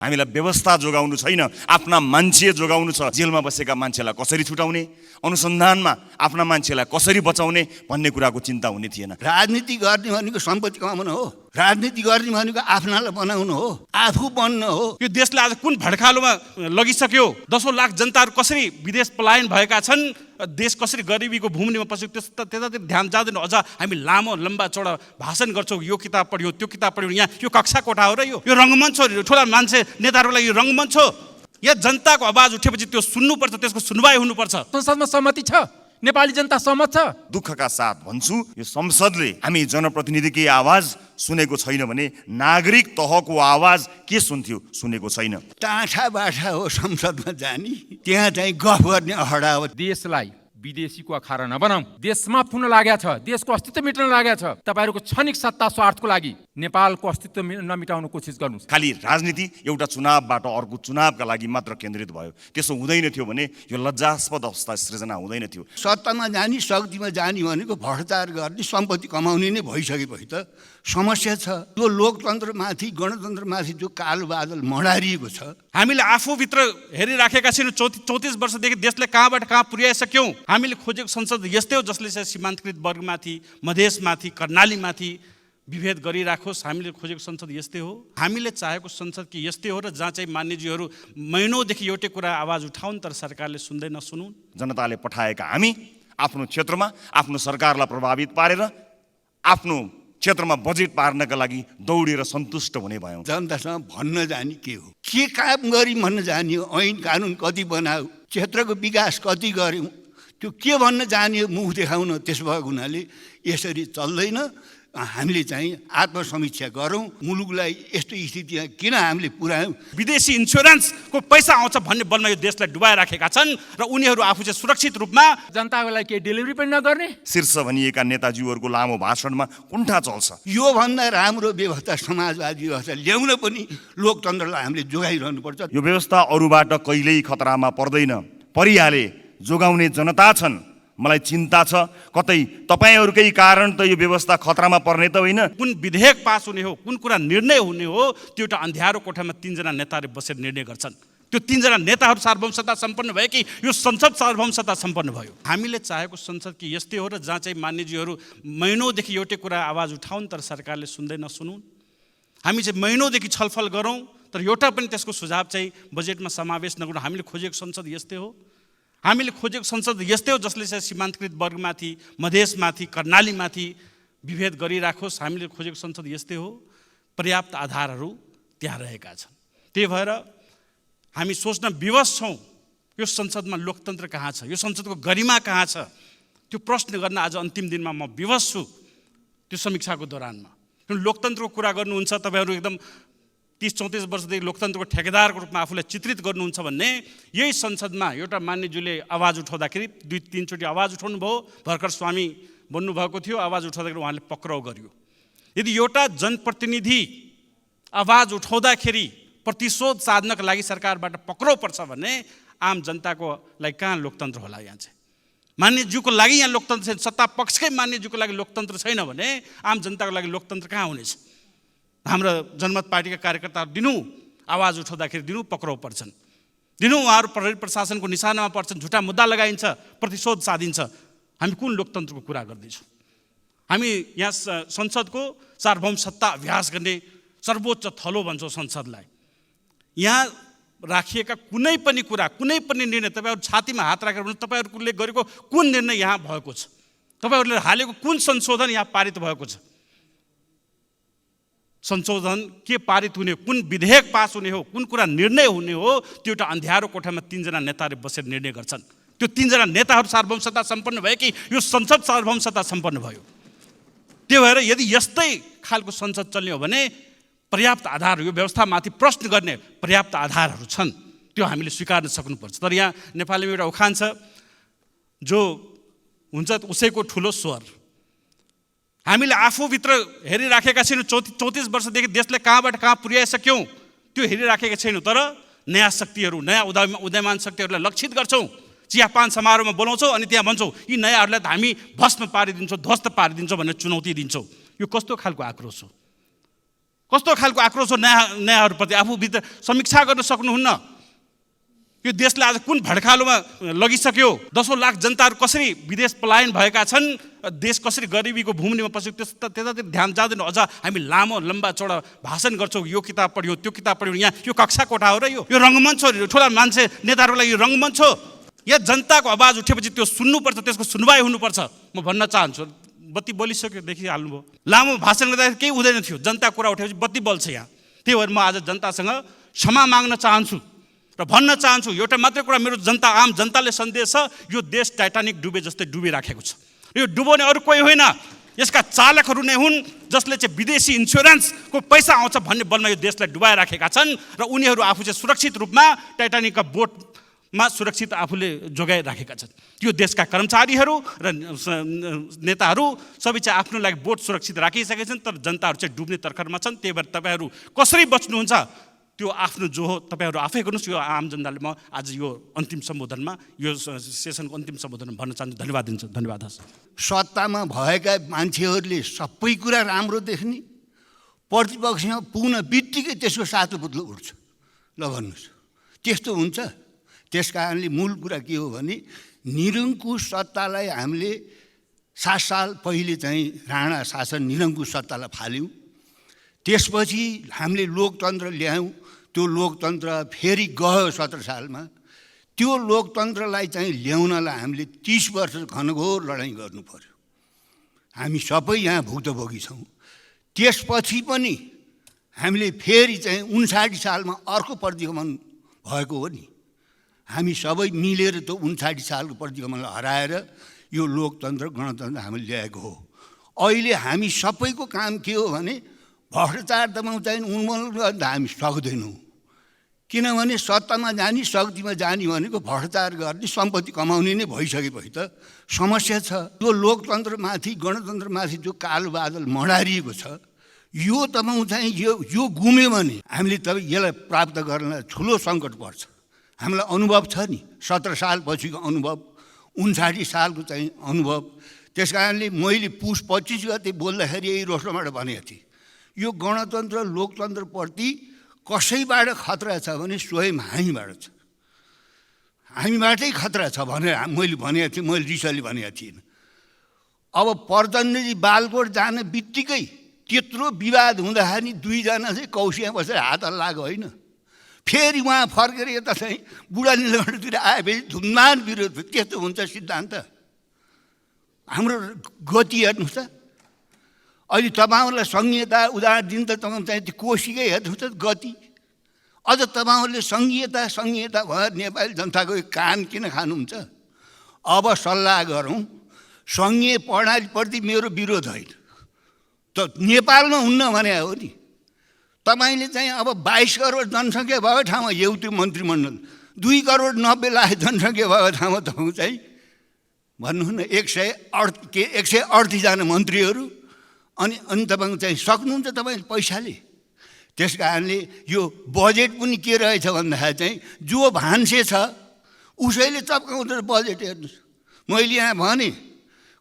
हामीलाई व्यवस्था जोगाउनु छैन, आफ्ना मान्छे जोगाउनु छ। जेलमा बसेका मान्छेलाई कसरी छुटाउने, अनुसन्धानमा आफ्ना मान्छेलाई कसरी बचाउने भन्ने कुराको चिन्ता हुने थिएन। राजनीति गर्ने भनेको सम्पत्ति कमाउनु हो, राजनीति गर्ने भनेको आफ्नालाई बनाउनु हो, आफू बन्नु हो। यो देशलाई आज कुन भड्कालोमा लगिसक्यो? 10 लाख जनताहरू कसरी विदेश पलायन भएका छन्, देश कसरी गरिबीको भूमिमा पस्यो, त्यतातिर ध्यान जाँदैन। अझ हामी लामो लम्बा चौडा भाषण गर्छौँ, यो किताब पढ्यो, त्यो किताब पढ्यो। यहाँ यो कक्षा कोठा हो र यो रङ्गमञ्च हो। ठुला मान्छे नेताहरूलाई यो रङ्गमञ्च हो। यहाँ जनताको आवाज उठेपछि त्यो सुन्नुपर्छ, त्यसको सुनवाई हुनुपर्छ। संसदमा सहमति छ, नेपाली जनता सहमत छ। दुःखका साथ भन्छु, यो संसदले हामी जनप्रतिनिधिकै आवाज सुनेको छैन भने नागरिक तहको आवाज के सुन्थ्यो? सुनेको छैन। टाँठा बाठा हो संसदमा जाने, त्यहाँ चाहिँ गफ गर्ने अहडा हो। देशलाई विदेशीको अखाडा नबनाऊ। देश समाप्त हुन लागेको छ, देशको अस्तित्व मिट्न लागेको छ। तपाईहरुको क्षणिक सत्ता स्वार्थको लागि नेपालको अस्तित्व नमिटाउन कोसिस गर्नुस्। खाली राजनीति एउटा चुनावबाट अर्को चुनावका लागि मात्र केन्द्रित भयो। त्यसो हुँदैन थियो भने यो लज्जास्पद अवस्था सृजना हुँदैन थियो। सत्तामा जाने, शक्तिमा जाने भनेको भ्रष्टाचार गर्ने, सम्पत्ति कमाउने नै भइसकेपछि त समस्या छ। यो लोकतन्त्रमाथि, गणतन्त्रमाथि जो कालो बादल मडारिएको छ, हामीले आफूभित्र हेरिराखेका छैनौँ। 34 वर्षदेखि देशले कहाँबाट कहाँ पुर्याइसक्यौँ। हामीले खोजेको संसद यस्तै हो जसले चाहिँ सीमान्तकृत वर्गमाथि, मधेसमाथि, कर्णालीमाथि विभेद गरिराखोस्। हामीले खोजेको संसद यस्तै हो। हामीले चाहेको संसद कि यस्तै हो र जहाँ चाहिँ मान्यज्यूहरू महिनौदेखि एउटै कुरा आवाज उठाउन् तर सरकारले सुन्दै नसुनुन्। जनताले पठाएका हामी आफ्नो क्षेत्रमा आफ्नो सरकारलाई प्रभावित पारेर आफ्नो क्षेत्रमा बजेट पार्नका लागि दौडेर सन्तुष्ट हुने भयौँ। जनतासँग भन्न जाने के हो, के काम गरी भन्न जाने हो, ऐन कानुन कति बनाऊ, क्षेत्रको विकास कति गर्यौँ, त्यो के भन्न जाने हो, मुख देखाउन। त्यसो भएको हुनाले यसरी चल्दैन। हामीले चाहिँ आत्मसमीक्षा गरौँ। मुलुकलाई यस्तो स्थितिमा किन हामीले पुर्यायौँ? विदेशी इन्स्योरेन्सको पैसा आउँछ भन्ने बलमा यो देशलाई डुबाइराखेका छन् र उनीहरू आफू चाहिँ सुरक्षित रूपमा जनताको लागि केही डेलिभरी पनि नगर्ने। शीर्ष भनिएका नेताजीहरूको लामो भाषणमा कुण्ठा चल्छ। यो भन्दा राम्रो व्यवस्था, समाजवादी व्यवस्था ल्याउन पनि लोकतन्त्रलाई हामीले जोगाइरहनु पर्छ। यो व्यवस्था अरूबाट कहिल्यै खतरामा पर्दैन, परिहाले। जोगाउने जनता छन्। मलाई चिन्ता छ कतै तपाईहरुकै कारण त यो व्यवस्था खतरामा पर्ने त होइन। कुन विधेयक पास हुने हो, कुन कुरा निर्णय हुने हो, त्यो एउटा अन्ध्यारो कोठामा 3 जना नेताले बसेर निर्णय गर्छन्। त्यो 3 जना नेताहरू सार्वभौमसत्ता सम्पन्न भयो कि यो संसद सार्वभौमसत्ता सम्पन्न भयो? हामीले चाहेको संसद कि यस्तै हो र जहाँ चाहिँ मान्यज्यूहरू महिनौदेखि एउटै कुरा आवाज उठाउन् तर सरकारले सुन्दै नसुनुन्। हामी चाहिँ महिनौदेखि छलफल गरौँ तर एउटा पनि त्यसको सुझाव चाहिँ बजेटमा समावेश नगरौँ। हामीले खोजेको संसद यस्तै हो। हामीले खोजेको संसद यस्तै हो जसले चाहिँ सीमान्तकृत वर्गमाथि, मधेसमाथि, कर्णालीमाथि विभेद गरिराखोस्। हामीले खोजेको संसद यस्तै हो। पर्याप्त आधारहरू त्यहाँ रहेका छन्। त्यही भएर हामी सोच्न विवश छौँ, यो संसदमा लोकतन्त्र कहाँ छ, यो संसदको गरिमा कहाँ छ? त्यो प्रश्न गर्न आज अन्तिम दिनमा म विवश छु। त्यो समीक्षाको दौरानमा लोकतन्त्रको कुरा गर्नुहुन्छ, तपाईँहरू एकदम 30-34 वर्षदेखि लोकतन्त्रको ठेकेदारको रूपमा आफूलाई चित्रित गर्नुहुन्छ भन्ने यही संसदमा एउटा मान्यज्यूले आवाज उठाउँदाखेरि 2-3 चोटि आवाज उठाउनु भयो। भर्खर स्वामी बन्नुभएको थियो, आवाज उठाउँदाखेरि उहाँले पक्राउ गर्यो। यदि एउटा जनप्रतिनिधि आवाज उठाउँदाखेरि प्रतिशोध साध्नका लागि सरकारबाट पक्राउ पर्छ भने आम जनताको लागि कहाँ लोकतन्त्र होला? यहाँ चाहिँ मान्यज्यूको लागि यहाँ लोकतन्त्र छैन, सत्ता पक्षकै मान्यज्यूको लागि लोकतन्त्र छैन भने आम जनताको लागि लोकतन्त्र कहाँ हुनेछ? हाम्रो जनमत पार्टीका कार्यकर्ताहरू दिनु आवाज उठाउँदाखेरि दिनु पक्राउ पर्छन्, दिनु उहाँहरू प्रहरी प्रशासनको निशानामा पर्छन्, झुटा मुद्दा लगाइन्छ, प्रतिशोध साधिन्छ। हामी कुन लोकतन्त्रको कुरा गर्दैछौँ? हामी यहाँ संसदको सार्वभौम सत्ता अभ्यास गर्ने सर्वोच्च थलो भन्छौँ संसदलाई। यहाँ राखिएका कुनै पनि कुरा, कुनै पनि निर्णय तपाईँहरू छातीमा हात राखेर भन्नु तपाईँहरूले गरेको कुन निर्णय यहाँ भएको छ, तपाईँहरूले हालेको कुन संशोधन यहाँ पारित भएको छ, संशोधन के पारित हुने, कुन विधेयक पास हुने हो, कुन कुरा निर्णय हुने हो, त्यो एउटा अन्ध्यारो कोठामा 3 जना नेताले बसेर निर्णय गर्छन्। त्यो 3 जना नेताहरू सार्वभौमसत्ता सम्पन्न भयो कि यो संसद सार्वभौमसत्ता सम्पन्न भयो? त्यही भएर यदि यस्तै खालको संसद चल्ने हो भने पर्याप्त आधार, यो व्यवस्थामाथि प्रश्न गर्ने पर्याप्त आधारहरू छन्, त्यो हामीले स्वीकार्न सक्नुपर्छ। तर यहाँ नेपालीमा एउटा उखान छ, जो हुन्छ उसैको ठुलो स्वर। हामीले आफूभित्र हेरिराखेका छैनौँ। 34 वर्षदेखि देशले कहाँबाट कहाँ पुर्याइसक्यौँ त्यो हेरिराखेका छैनौँ। तर नयाँ शक्तिहरू, नयाँ उदयमान शक्तिहरूलाई लक्षित गर्छौँ, चियापान समारोहमा बोलाउँछौँ अनि त्यहाँ भन्छौँ यी नयाँहरूलाई त हामी भस्म पारिदिन्छौँ, ध्वस्त पारिदिन्छौँ भनेर चुनौती दिन्छौँ। यो कस्तो खालको आक्रोश हो? कस्तो खालको आक्रोश हो नयाँहरूप्रति, आफूभित्र समीक्षा गर्न सक्नुहुन्न। यो देशलाई आज कुन भड्कालोमा लगिसक्यो, 10 लाख जनताहरू कसरी विदेश पलायन भएका छन्, देश कसरी गरिबीको भूमिमा पस्यो, त्यतातिर ध्यान जाँदैन। अझ हामी लामो लम्बा चौडा भाषण गर्छौँ, यो किताब पढ्यो त्यो किताब पढ्यो। यहाँ यो कक्षा कोठा हो र यो रङ्गमञ्च हो। ठुला मान्छे नेताहरूको लागि यो रङ्गमञ्च हो। यहाँ जनताको आवाज उठेपछि त्यो सुन्नुपर्छ, त्यसको सुनवाई हुनुपर्छ। म भन्न चाहन्छु, बत्ती बलिसक्यो देखिहाल्नुभयो। लामो भाषण गर्दा केही हुँदैन थियो, जनता कुरा उठेपछि बत्ती बल्छ यहाँ। त्यही भएर म आज जनतासँग क्षमा माग्न चाहन्छु र भन्न चाहन्छु, एउटा मात्रै कुरा मेरो जनता, आम जनताले सन्देश छ, यो देश टाइटानिक डुबे जस्तै डुबिराखेको छ। यो डुबाउने अरू कोही होइन, यसका चालकहरू नै हुन्, जसले चाहिँ विदेशी इन्सुरेन्सको पैसा आउँछ भन्ने बलमा यो देशलाई डुबाइराखेका छन् र उनीहरू आफू चाहिँ सुरक्षित रूपमा टाइटानिकका बोटमा सुरक्षित आफूले जोगाइराखेका छन्। यो देशका कर्मचारीहरू र नेताहरू सबै चाहिँ आफ्नो लागि बोट सुरक्षित राखिसकेका छन्, तर जनताहरू चाहिँ डुब्ने तर्खरमा छन्। त्यही भएर तपाईँहरू कसरी बच्नुहुन्छ त्यो आफ्नो जो हो तपाईँहरू आफै गर्नुहोस्। यो आम जनताले म आज यो अन्तिम सम्बोधनमा, यो सेसनको अन्तिम सम्बोधनमा भन्न चाहन्छु। धन्यवाद दिन्छु। धन्यवाद। सत्तामा भएका मान्छेहरूले सबै कुरा राम्रो देख्ने, प्रतिपक्षमा पुग्न बित्तिकै त्यसको सातो पुत्लो उठ्छ। ल भन्नुहोस्, त्यस्तो हुन्छ? त्यस कारणले मूल कुरा के हो भने निरङ्कुश सत्तालाई हामीले 7 साल पहिले चाहिँ राणा शासन निरङ्कुश सत्तालाई फाल्यौँ। त्यसपछि हामीले लोकतन्त्र ल्यायौँ। त्यो लोकतन्त्र फेरि गयो 17 सालमा। त्यो लोकतन्त्रलाई चाहिँ ल्याउनलाई हामीले 30 वर्ष घनघोर लडाइँ गर्नु पर्यो। हामी सबै यहाँ भुक्तभोगी छौँ। त्यसपछि पनि हामीले फेरि चाहिँ 59 सालमा अर्को प्रतिगमन भएको हो नि। हामी सबै मिलेर त्यो 59 सालको प्रतिगमनलाई हराएर यो लोकतन्त्र गणतन्त्र हामीले ल्याएको हो। अहिले हामी सबैको काम के हो भने भ्रष्टाचार दबाउन चाहिँ उन्मूलन गर्न हामी सक्दैनौँ। किनभने सत्तामा जाने, शक्तिमा जाने भनेको भ्रष्टाचार गर्ने, सम्पत्ति कमाउने नै भइसकेपछि त समस्या छ। यो लोकतन्त्रमाथि गणतन्त्रमाथि जो कालो बादल मडारिएको छ, यो तपाईँ चाहिँ यो गुम्यो भने हामीले तपाईँ यसलाई प्राप्त गर्न ठुलो सङ्कट पर्छ। हामीलाई अनुभव छ नि, 17 साल पछिको अनुभव, 59 सालको चाहिँ अनुभव। त्यस कारणले मैले पुस 25 गते बोल्दाखेरि यही रोस्टरबाट भनेको थिएँ, यो गणतन्त्र लोकतन्त्रप्रति कसैबाट खतरा छ भने स्वयं हामीबाट छ। हामीबाटै खतरा छ भनेर मैले भनेको थिएँ, मैले रिसले भनेको थिइनँ। अब प्रचण्डजी बालकोट जान बित्तिकै त्यत्रो विवाद हुँदाखेरि 2 जना चाहिँ कौसिया बसेर हात हल्लाएको होइन। फेरि उहाँ फर्केर यता चाहिँ बुढा नीलकण्ठतिर आएपछि धुमधाम विरोध भयो। त्यस्तो हुन्छ सिद्धान्त? हाम्रो गति हेर्नुहोस् त। अहिले तपाईँहरूलाई संहिता उदाहरण दिन त तपाईँ चाहिँ त्यो कोसीकै हेर्नुहोस् त गति। अझ तपाईँहरूले संहिता भएर नेपाली जनताको कान किन खानुहुन्छ? अब सल्लाह गरौँ। सङ्घीय प्रणालीप्रति मेरो विरोध होइन, त नेपालमा हुन्न भने हो नि। तपाईँले चाहिँ अब 22 करोड जनसङ्ख्या भएको ठाउँमा एउटै मन्त्रीमण्डल, 2 करोड 90 लाख जनसङ्ख्या भएको ठाउँमा तपाईँ चाहिँ भन्नुहोस् न 138 जना मन्त्रीहरू, अनि तपाईँको चाहिँ सक्नुहुन्छ तपाईँले पैसाले। त्यस कारणले यो बजेट पनि के रहेछ भन्दाखेरि चाहिँ जो भान्से छ उसैले चप्काउँदो बजेट हेर्नुहोस्। मैले यहाँ भने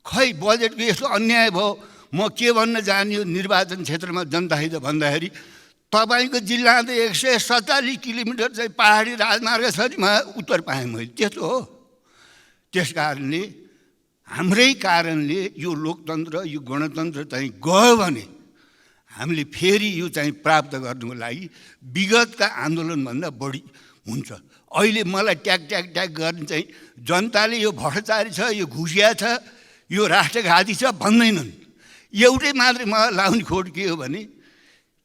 खै बजेटको यस्तो अन्याय भयो, म के भन्न जाने हो निर्वाचन क्षेत्रमा जनताहित भन्दाखेरि तपाईँको जिल्लामा त 147 किलोमिटर चाहिँ पहाडी राजमार्ग छ नि, उत्तर पाएँ मैले। त्यस्तो हो। त्यस कारणले हाम्रै कारणले यो लोकतन्त्र यो गणतन्त्र चाहिँ गयो भने हामीले फेरि यो चाहिँ प्राप्त गर्नुको लागि विगतका आन्दोलनभन्दा बढी हुन्छ। अहिले मलाई ट्याग गर्ने चाहिँ जनताले यो भ्रष्टाचारी छ, यो घुसिया छ, यो राष्ट्रघाती छ भन्दैनन्। एउटै मात्रै मलाई लाउने खोट के हो भने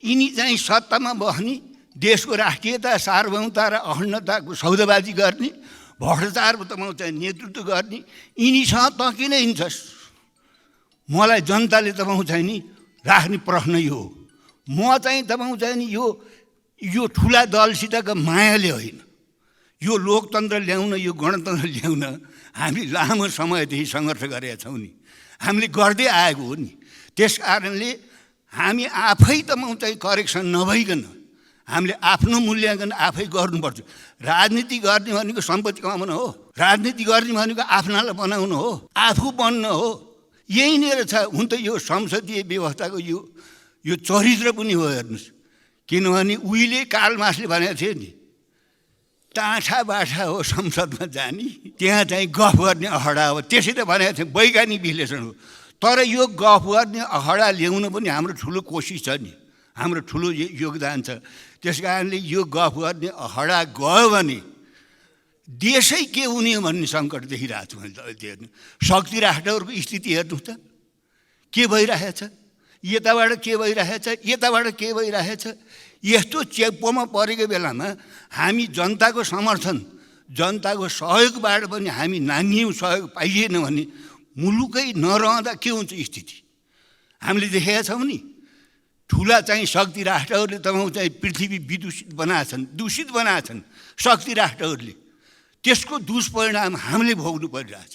यिनी चाहिँ सत्तामा बस्ने, देशको राष्ट्रियता सार्वभौमता र अखण्डताको सौदाबाजी गर्ने, भ्रष्टाचारको तपाईँ चाहिँ नेतृत्व गर्ने, यिनीसँग त किन हिँड्छस्? मलाई जनताले तपाईँ चाहिँ नि राख्ने प्रश्न यो हो। म चाहिँ तपाईँ चाहिँ नि यो ठुला दलसितको मायाले होइन, यो लोकतन्त्र ल्याउन, यो गणतन्त्र ल्याउन हामी लामो समयदेखि सङ्घर्ष गरेका छौँ नि, हामीले गर्दै आएको हो नि। त्यस कारणले हामी आफै तपाईँ चाहिँ करेक्सन नभइकन हामीले आफ्नो मूल्याङ्कन आफै गर्नुपर्छ। राजनीति गर्ने भनेको सम्पत्ति कमाउनु हो, राजनीति गर्ने भनेको आफ्नालाई बनाउनु हो, आफू बन्नु हो। यहीँनिर छ। हुन त यो संसदीय व्यवस्थाको यो चरित्र पनि हो हेर्नुहोस्। किनभने उहिले कार्लमार्क्सले भनेको थियो नि, टाँठा बाठा हो संसदमा जाने, त्यहाँ चाहिँ गफ गर्ने अखडा हो। त्यसै त भनेको थियो, वैज्ञानिक विश्लेषण हो। तर यो गफ गर्ने अखडा ल्याउन पनि हाम्रो ठुलो कोसिस छ नि, हाम्रो ठुलो योगदान छ। त्यस कारणले यो गफ गर्ने अखडा गयो भने देशै के हुने भन्ने सङ्कट देखिरहेको छु मैले। हेर्नु, शक्ति राष्ट्रहरूको स्थिति हेर्नु त के भइरहेछ, यताबाट के भइरहेछ, यताबाट के भइरहेछ। यस्तो चेप्पोमा परेको बेलामा हामी जनताको समर्थन, जनताको सहयोगबाट पनि हामी नाङ्गियौँ, सहयोग पाइएन भने मुलुकै नरहँदा के हुन्छ स्थिति। हामीले देखेका छौँ नि, ठुला चाहिँ शक्ति राष्ट्रहरूले तपाईँ चाहिँ पृथ्वी विदूषित बनाएछन्, दूषित बनाएछन् शक्ति राष्ट्रहरूले। त्यसको दुष्परिणाम हामीले भोग्नु परिरहेछ।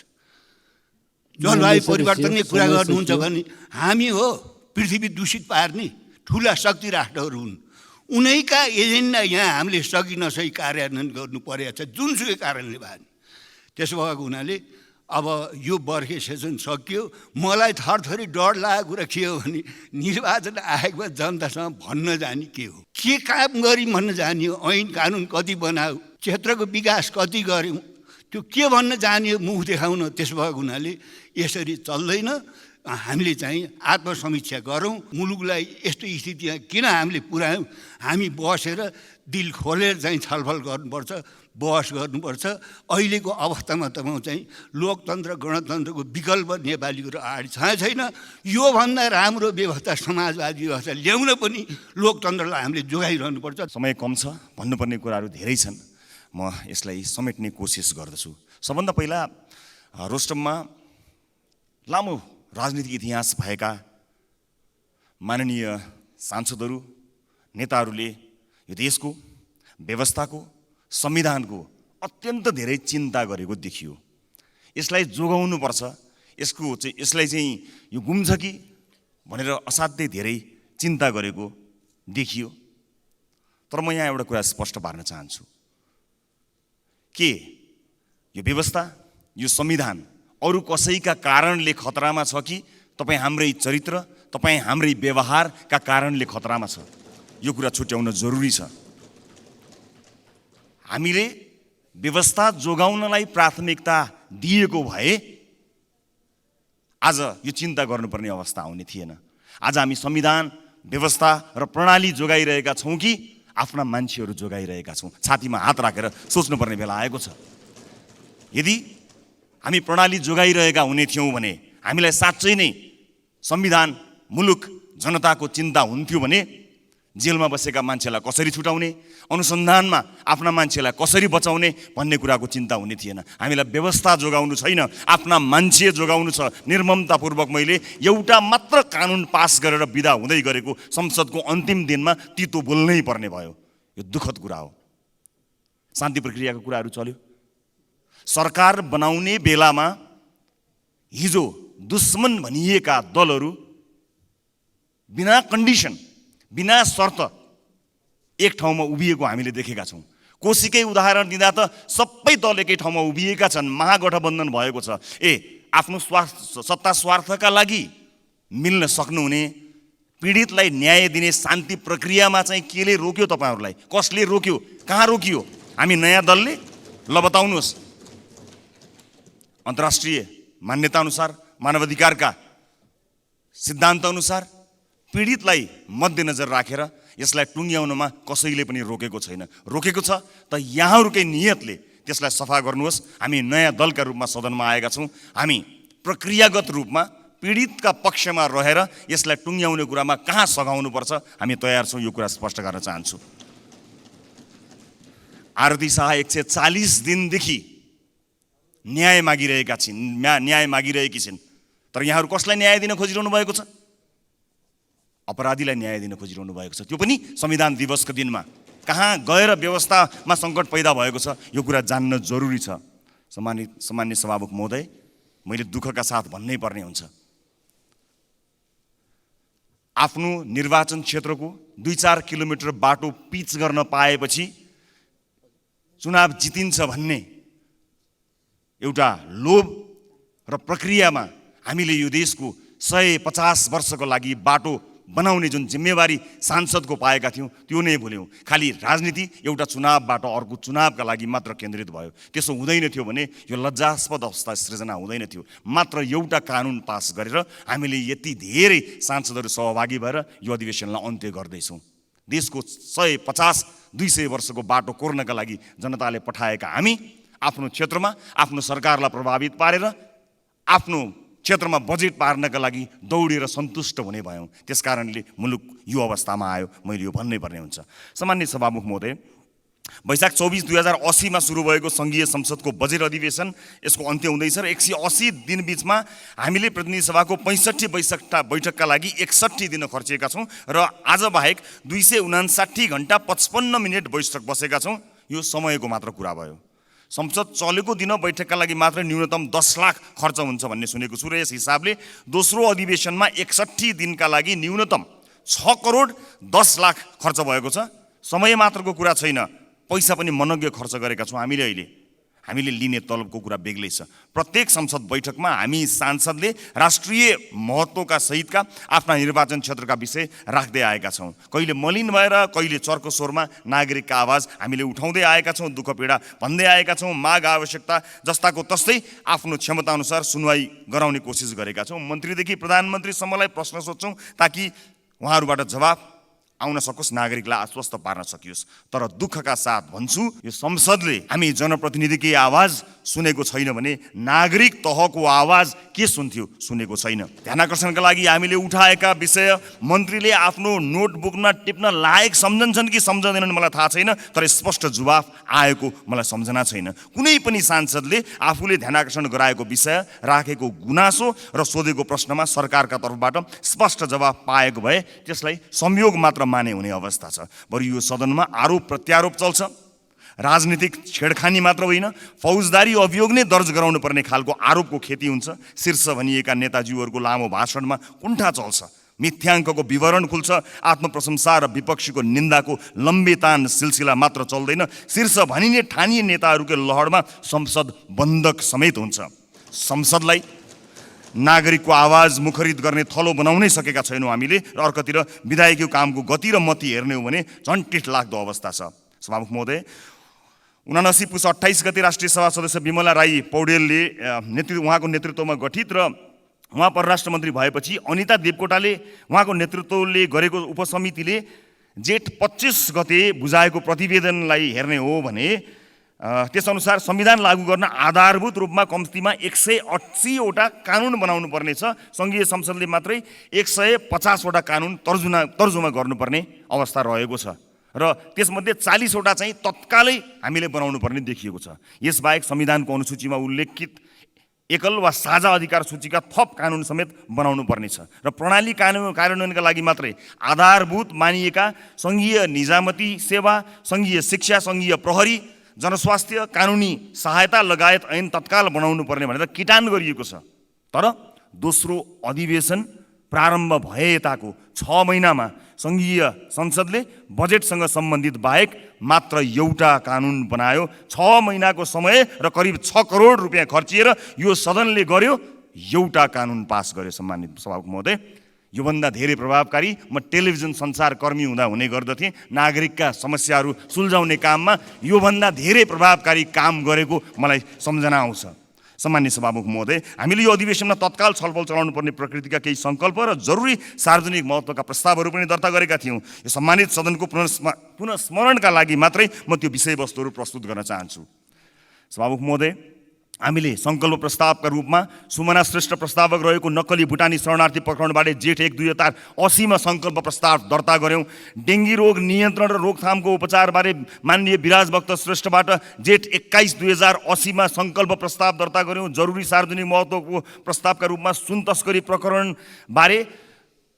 जलवायु परिवर्तनले कुरा गर्नुहुन्छ भने हामी हो पृथ्वी दूषित पार्ने, ठुला शक्ति राष्ट्रहरू हुन्। उनैका एजेन्डा यहाँ हामीले सकी नसकी कार्यान्वयन गर्नु परेको छ, जुनसुकै कारणले भए। त्यसो भएको हुनाले अब यो बर्खे सेसन सकियो। मलाई थरथरी डर लागेको कुरा के हो भने निर्वाचन आयोगमा जनतासँग भन्न जाने के हो, के काम गरी भन्न जाने हो, ऐन कानुन कति बनाऊ, क्षेत्रको विकास कति गऱ्यौँ, त्यो के भन्न जाने हो, मुख देखाउन। त्यस भएको हुनाले यसरी चल्दैन। हामीले चाहिँ आत्मसमीक्षा गरौँ, मुलुकलाई यस्तो स्थितिमा किन हामीले पुर्यायौँ। हामी बसेर दिल खोलेर चाहिँ छलफल गर्नुपर्छ, बहस गर्नुपर्छ। अहिलेको अवस्थामा तपाईँ चाहिँ लोकतन्त्र गणतन्त्रको विकल्प नेपालीको अगाडि छैन। योभन्दा राम्रो व्यवस्था, समाजवादी व्यवस्था ल्याउन पनि लोकतन्त्रलाई हामीले जोगाइरहनुपर्छ। समय कम छ, भन्नुपर्ने कुराहरू धेरै छन्। म यसलाई समेट्ने कोसिस गर्दछु। सबभन्दा पहिला रोस्टममा लामो राजनीतिक इतिहास भएका माननीय सांसदहरू, नेताहरूले यो देशको व्यवस्थाको, संविधानको अत्यन्त धेरै चिन्ता गरेको देखियो। यसलाई जोगाउनुपर्छ, यसलाई चाहिँ यो गुम्छ कि भनेर असाध्यै धेरै चिन्ता गरेको देखियो। तर म यहाँ एउटा कुरा स्पष्ट पार्न चाहन्छु के यो व्यवस्था, यो संविधान अरू कसैका कारणले खतरामा छ कि तपाईँ हाम्रै चरित्र, तपाईँ हाम्रै व्यवहारका कारणले खतरामा छ, यो कुरा छुट्याउन जरुरी छ। हामीले व्यवस्था जोगाउनलाई प्राथमिकता दिएको भए आज यो चिन्ता गर्नुपर्ने अवस्था आउने थिएन। आज हामी संविधान, व्यवस्था र प्रणाली जोगाइरहेका छौँ कि आफ्ना मान्छेहरू जोगाइरहेका छौँ, छातीमा हात राखेर सोच्नुपर्ने बेला आएको छ। यदि हामी प्रणाली जोगाइरहेका हुने थियौँ भने हामीलाई साँच्चै नै संविधान, मुलुक, जनताको चिन्ता हुन्थ्यो भने जेलमा बसेका मान्छेलाई कसरी छुटाउने, अनुसन्धानमा आफ्ना मान्छेलाई कसरी बचाउने भन्ने कुराको चिन्ता हुने थिएन। हामीलाई व्यवस्था जोगाउनु छैन, आफ्ना मान्छे जोगाउनु छ। निर्ममतापूर्वक मैले एउटा मात्र कानुन पास गरेर बिदा हुँदै गरेको संसदको अन्तिम दिनमा तितो बोल्नै पर्ने भयो। यो दुःखद कुरा हो। शान्ति प्रक्रियाको कुराहरू चल्यो। सरकार बनाउने बेलामा हिजो दुश्मन भनिएका दलहरू बिना कन्डिसन, बिना शर्त एक ठाउँमा उभिएको हामीले देखेका छौँ। कोशीकै उदाहरण दिँदा त सबै दल एकै ठाउँमा उभिएका छन्, महागठबन्धन भएको छ। आफ्नो सत्ता स्वार्थका लागि मिल्न सक्नुहुने, पीडितलाई न्याय दिने शान्ति प्रक्रियामा चाहिँ केले रोक्यो तपाईँहरूलाई? कसले रोक्यो? कहाँ रोकियो? हामी नयाँ दलले? ल बताउनुहोस्। अन्तर्राष्ट्रिय मान्यताअनुसार, मानवाधिकारका सिद्धान्तअनुसार पीडितलाई मध्यनजर राखेर यसलाई टुङ्ग्याउनमा कसैले पनि रोकेको छैन। रोकेको छ त यहाँहरूकै नियतले त्यसलाई सफा गर्नुहोस्। हामी नयाँ दलका रूपमा सदनमा आएका छौँ। हामी प्रक्रियागत रूपमा पीडितका पक्षमा रहेर यसलाई टुङ्ग्याउने कुरामा कहाँ सघाउनुपर्छ हामी तयार छौँ, यो कुरा स्पष्ट गर्न चाहन्छु। आरती शाह 140 दिनदेखि न्याय मागिरहेकी छिन्। तर यहाँहरू कसलाई न्याय दिन खोजिरहनु भएको छ? अपराधीलाई न्याय दिन खोजिरहनु भएको छ, त्यो पनि संविधान दिवसको दिनमा। कहाँ गएर व्यवस्थामा सङ्कट पैदा भएको छ यो कुरा जान्न जरुरी छ। सम्मान्य सभामुख महोदय, मैले दुःखका साथ भन्नै पर्ने हुन्छ, आफ्नो निर्वाचन क्षेत्रको 2-4 किलोमिटर बाटो पिच गर्न पाएपछि चुनाव जितिन्छ भन्ने एउटा लोभ र प्रक्रियामा हामीले यो देशको 150 वर्षको लागि बाटो बनाउने जुन जिम्मेवारी सांसदको पाएका थियौँ त्यो नै भुल्यौँ। खालि राजनीति एउटा चुनावबाट अर्को चुनावका लागि मात्र केन्द्रित भयो। त्यसो हुँदैन थियो भने यो लज्जास्पद अवस्था सृजना हुँदैन थियो। मात्र एउटा कानुन पास गरेर हामीले यति धेरै सांसदहरू सहभागी भएर यो अधिवेशनलाई अन्त्य गर्दैछौँ। देशको 150-200 वर्षको बाटो कोर्नका लागि जनताले पठाएका हामी आफ्नो क्षेत्रमा आफ्नो सरकारलाई प्रभावित पारेर आफ्नो क्षेत्रमा बजेट पार्नका लागि दौडेर सन्तुष्ट हुने भयौँ। त्यसकारणले मुलुक यो अवस्थामा आयो, मैले यो भन्नै पर्ने हुन्छ। सम्मानित सभामुख महोदय, वैशाख 24, 2080 सुरु भएको सङ्घीय संसदको बजेट अधिवेशन यसको अन्त्य हुँदैछ र 180 दिन बिचमा हामीले प्रतिनिधि सभाको 65 बैठकका लागि 61 दिन खर्चिएका छौँ र आज बाहेक 259 घण्टा 55 मिनट बैठक बसेका छौँ। यो समयको मात्र कुरा भयो। संसद चलेको दिन बैठकका लागि मात्र न्यूनतम 10 लाख खर्च हुन्छ भन्ने सुनेको छु र यस हिसाबले दोस्रो अधिवेशनमा 61 दिनका लागि न्यूनतम 6 करोड 10 लाख खर्च भएको छ। समय मात्रको कुरा छैन, पैसा पनि मनग्य खर्च गरेका छौँ हामीले लिने तलबको कुरा बेग्लै छ। प्रत्येक संसद बैठकमा हामी सांसदले राष्ट्रिय महत्त्वका सहितका आफ्ना निर्वाचन क्षेत्रका विषय राख्दै आएका छौँ। कहिले मलिन भएर कहिले चर्को स्वरमा नागरिकका आवाज हामीले उठाउँदै आएका छौँ, दुःख पीडा भन्दै आएका छौँ, माग आवश्यकता जस्ताको तस्तै आफ्नो क्षमताअनुसार सुनवाई गराउने कोसिस गरेका छौँ। मन्त्रीदेखि प्रधानमन्त्रीसम्मलाई प्रश्न सोध्छौँ ताकि उहाँहरूबाट जवाफ आउन सकोस्, नागरिकलाई आश्वस्त पार्न सकियोस्। तर दुःखका साथ भन्छु, यो संसदले हामी जनप्रतिनिधिकै आवाज सुनेको छैन भने नागरिक तहको आवाज के सुनेको छैन। ध्यानाकर्षणका लागि हामीले उठाएका विषय मन्त्रीले आफ्नो नोटबुकमा टिप्न लायक सम्झन्छन् कि सम्झँदैनन् मलाई थाहा छैन, तर स्पष्ट जवाफ आएको मलाई सम्झना छैन। कुनै पनि सांसदले आफूले ध्यानाकर्षण गराएको विषय, राखेको गुनासो र सोधेको प्रश्नमा सरकारका तर्फबाट स्पष्ट जवाफ पाएको भए त्यसलाई संयोग मात्र माने हुने अवस्था छ। बरु यो सदनमा आरोप प्रत्यारोप चल्छ। राजनीतिक छेडखानी मात्र होइन, फौजदारी अभियोग नै दर्ज गराउनु पर्ने खालको आरोपको खेती हुन्छ। शीर्ष भनिएका नेताजीहरूको लामो भाषणमा कुण्ठा चल्छ, मिथ्याङ्कको विवरण खुल्छ, आत्मप्रशंसा र विपक्षीको निन्दाको लम्बेतान सिलसिला मात्र चल्दैन। शीर्ष भनिने ठानिए नेताहरूकै लहरमा संसद बन्धक समेत हुन्छ। संसदलाई नागरिकको आवाज मुखरित गर्ने थलो बनाउनै सकेका छैनौँ हामीले, र अर्कोतिर विधायकीय कामको गति र मति हेर्ने हो भने झन् टिठ लाग्दो अवस्था छ। सभामुख महोदय, 79 पुस 28 गते राष्ट्रिय सभा सदस्य विमला राई पौडेलले उहाँको नेतृत्वमा गठित र उहाँ परराष्ट्र मन्त्री भएपछि अनिता देवकोटाले उहाँको नेतृत्वले गरेको उपसमितिले जेठ 25 गते बुझाएको प्रतिवेदनलाई हेर्ने हो भने त्यसअनुसार संविधान लागू गर्न आधारभूत रूपमा कम्तीमा 180 वटा कानुन बनाउनु पर्नेछ। सङ्घीय संसदले मात्रै 150 वटा कानुन तर्जुमा गर्नुपर्ने अवस्था रहेको छ र त्यसमध्ये 40 वटा चाहिँ तत्कालै हामीले बनाउनु पर्ने देखिएको छ। यसबाहेक संविधानको अनुसूचीमा उल्लेखित एकल वा साझा अधिकार सूचीका थप कानुन समेत बनाउनु पर्नेछ र प्रणाली कार्यान्वयनका लागि मात्रै आधारभूत मानिएका सङ्घीय निजामती सेवा, सङ्घीय शिक्षा, सङ्घीय प्रहरी, जनस्वास्थ्य, कानुनी सहायता लगायत ऐन तत्काल बनाउनु पर्ने भनेर किटान गरिएको छ। तर दोस्रो अधिवेशन प्रारम्भ भए यताको 6 महिनामा सङ्घीय संसदले बजेटसँग सम्बन्धित बाहेक मात्र एउटा कानुन बनायो। 6 महिनाको समय र करिब 6 करोड रुपियाँ खर्चिएर यो सदनले गर्यो, एउटा कानुन पास गर्यो। सम्मानित सभामुख महोदय, योभन्दा धेरै प्रभावकारी म टेलिभिजन सञ्चारकर्मी हुँदा हुने गर्दथेँ। नागरिकका समस्याहरू सुल्झाउने काममा योभन्दा धेरै प्रभावकारी काम गरेको मलाई सम्झना आउँछ। सम्मान्य सभामुख महोदय, हामीले यो अधिवेशनमा तत्काल छलफल चलाउनु पर्ने प्रकृतिका केही सङ्कल्प र जरुरी सार्वजनिक महत्त्वका प्रस्तावहरू पनि दर्ता गरेका थियौँ। यो सम्मानित सदनको पुनस्मरणका लागि मात्रै म त्यो विषयवस्तुहरू प्रस्तुत गर्न चाहन्छु। सभामुख महोदय, हामीले सङ्कल्प प्रस्तावका रूपमा सुमना श्रेष्ठ प्रस्तावक रहेको नक्कली भुटानी शरणार्थी प्रकरणबाट जेठ 1, 2080 सङ्कल्प प्रस्ताव दर्ता गऱ्यौँ। डेङ्गी रोग नियन्त्रण र रोकथामको उपचारबारे माननीय विराज भक्त श्रेष्ठबाट जेठ 21, 2080 सङ्कल्प प्रस्ताव दर्ता गऱ्यौँ। जरुरी सार्वजनिक महत्त्वको प्रस्तावका रूपमा सुन तस्करी प्रकरणबारे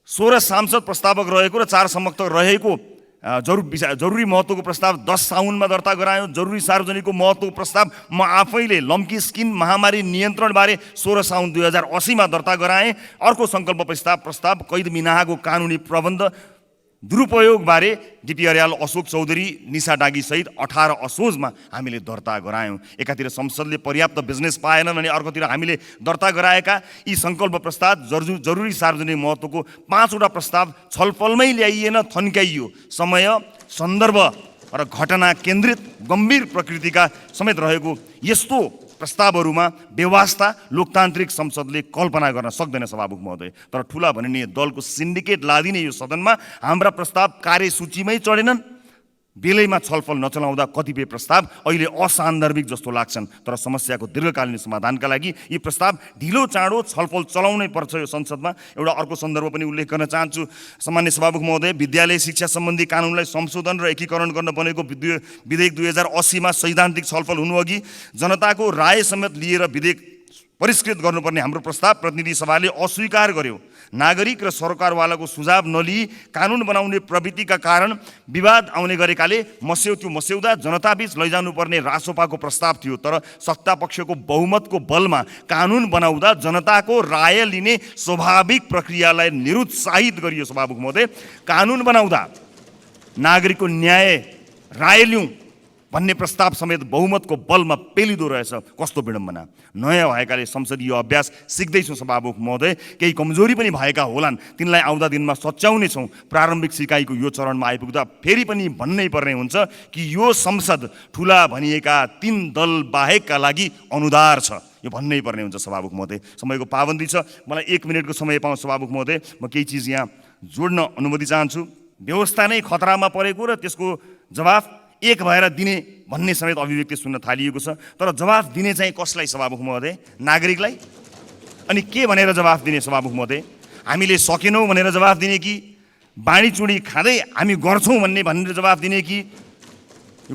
16 सांसद प्रस्तावक रहेको र 4 समर्थक रहेको जरुरी महत्त्वको प्रस्ताव 10 साउनमा दर्ता गरायौँ। जरुरी सार्वजनिकको महत्त्वको प्रस्ताव म आफैले लम्की स्किन महामारी नियन्त्रणबारे 16 साउन 2080 दर्ता गराएँ। अर्को सङ्कल्प प्रस्ताव कैद मिनाहाको कानुनी प्रबन्ध दुरुपयोगबारे डिपी अर्याल, अशोक चौधरी, निशा डागी सहित 18 असोजमा हामीले दर्ता गरायौँ। एकातिर संसदले पर्याप्त बिजनेस पाएनन् भने अर्कोतिर हामीले दर्ता गराएका यी सङ्कल्प प्रस्ताव जरुरी सार्वजनिक महत्त्वको 5 वटा प्रस्ताव छलफलमै ल्याइएन, थन्काइयो। समय, सन्दर्भ र घटना केन्द्रित गम्भीर प्रकृतिका समेत रहेको यस्तो प्रस्तावहरूमा व्यवस्था लोकतान्त्रिक संसदले कल्पना गर्न सक्दैन सभामुख महोदय। तर ठुला भनिने दलको सिन्डिकेट लादिने यो सदनमा हाम्रा प्रस्ताव कार्यसूचीमै चढेनन्। बेलैमा छलफल नचलाउँदा कतिपय प्रस्ताव अहिले असान्दर्भिक जस्तो लाग्छन्। तर समस्याको दीर्घकालीन समाधानका लागि यी प्रस्ताव ढिलो चाँडो छलफल चलाउनै पर्छ यो संसदमा। एउटा अर्को सन्दर्भ पनि उल्लेख गर्न चाहन्छु। सामान्य सभामुख महोदय, विद्यालय शिक्षा सम्बन्धी कानुनलाई संशोधन र एकीकरण गर्न बनेको विधेयक 2080मा सैद्धान्तिक छलफल हुनुअघि जनताको राय समेत लिएर विधेयक परिष्कृत गर्नुपर्ने हाम्रो प्रस्ताव प्रतिनिधि सभाले अस्वीकार गर्यो। नागरिक र सरकारवालाको सुझाव नलिई कानुन बनाउने प्रवृत्तिका कारण विवाद आउने गरेकाले त्यो मस्यौदा जनताबीच लैजानुपर्ने रासोपाको प्रस्ताव थियो। तर सत्तापक्षको बहुमतको बलमा कानुन बनाउँदा जनताको राय लिने स्वाभाविक प्रक्रियालाई निरुत्साहित गरियो सभामुख महोदय। कानुन बनाउँदा नागरिकको न्याय राय लिउँ भन्ने प्रस्ताव समेत बहुमतको बलमा पेलिदो रहेछ। कस्तो विडम्बना। नयाँ भएकाले संसदीय अभ्यास सिक्दैछौँ सभामुख महोदय। केही कमजोरी पनि भएका होलान्, तिनलाई आउँदा दिनमा सच्याउने छौँ। प्रारम्भिक सिकाइको यो चरणमा आइपुग्दा फेरि पनि भन्नै पर्ने हुन्छ कि यो संसद ठुला भनिएका 3 दल बाहेकका लागि अनुदार छ। यो भन्नै पर्ने हुन्छ सभामुख महोदय। समयको पाबन्दी छ, मलाई 1 मिनटको समय पाउँ सभामुख महोदय। म केही चिज यहाँ जोड्न अनुमति चाहन्छु। व्यवस्था नै खतरामा परेको र त्यसको जवाफ एक भएर दिने भन्ने समेत अभिव्यक्ति सुन्न थालिएको छ। तर जवाफ दिने चाहिँ कसलाई सभामुख महोदय? नागरिकलाई। अनि के भनेर जवाफ दिने सभामुख महोदय? हामीले सकेनौँ भनेर जवाफ दिने कि बाँडीचुँडी खाँदै हामी गर्छौँ भनेर जवाफ दिने कि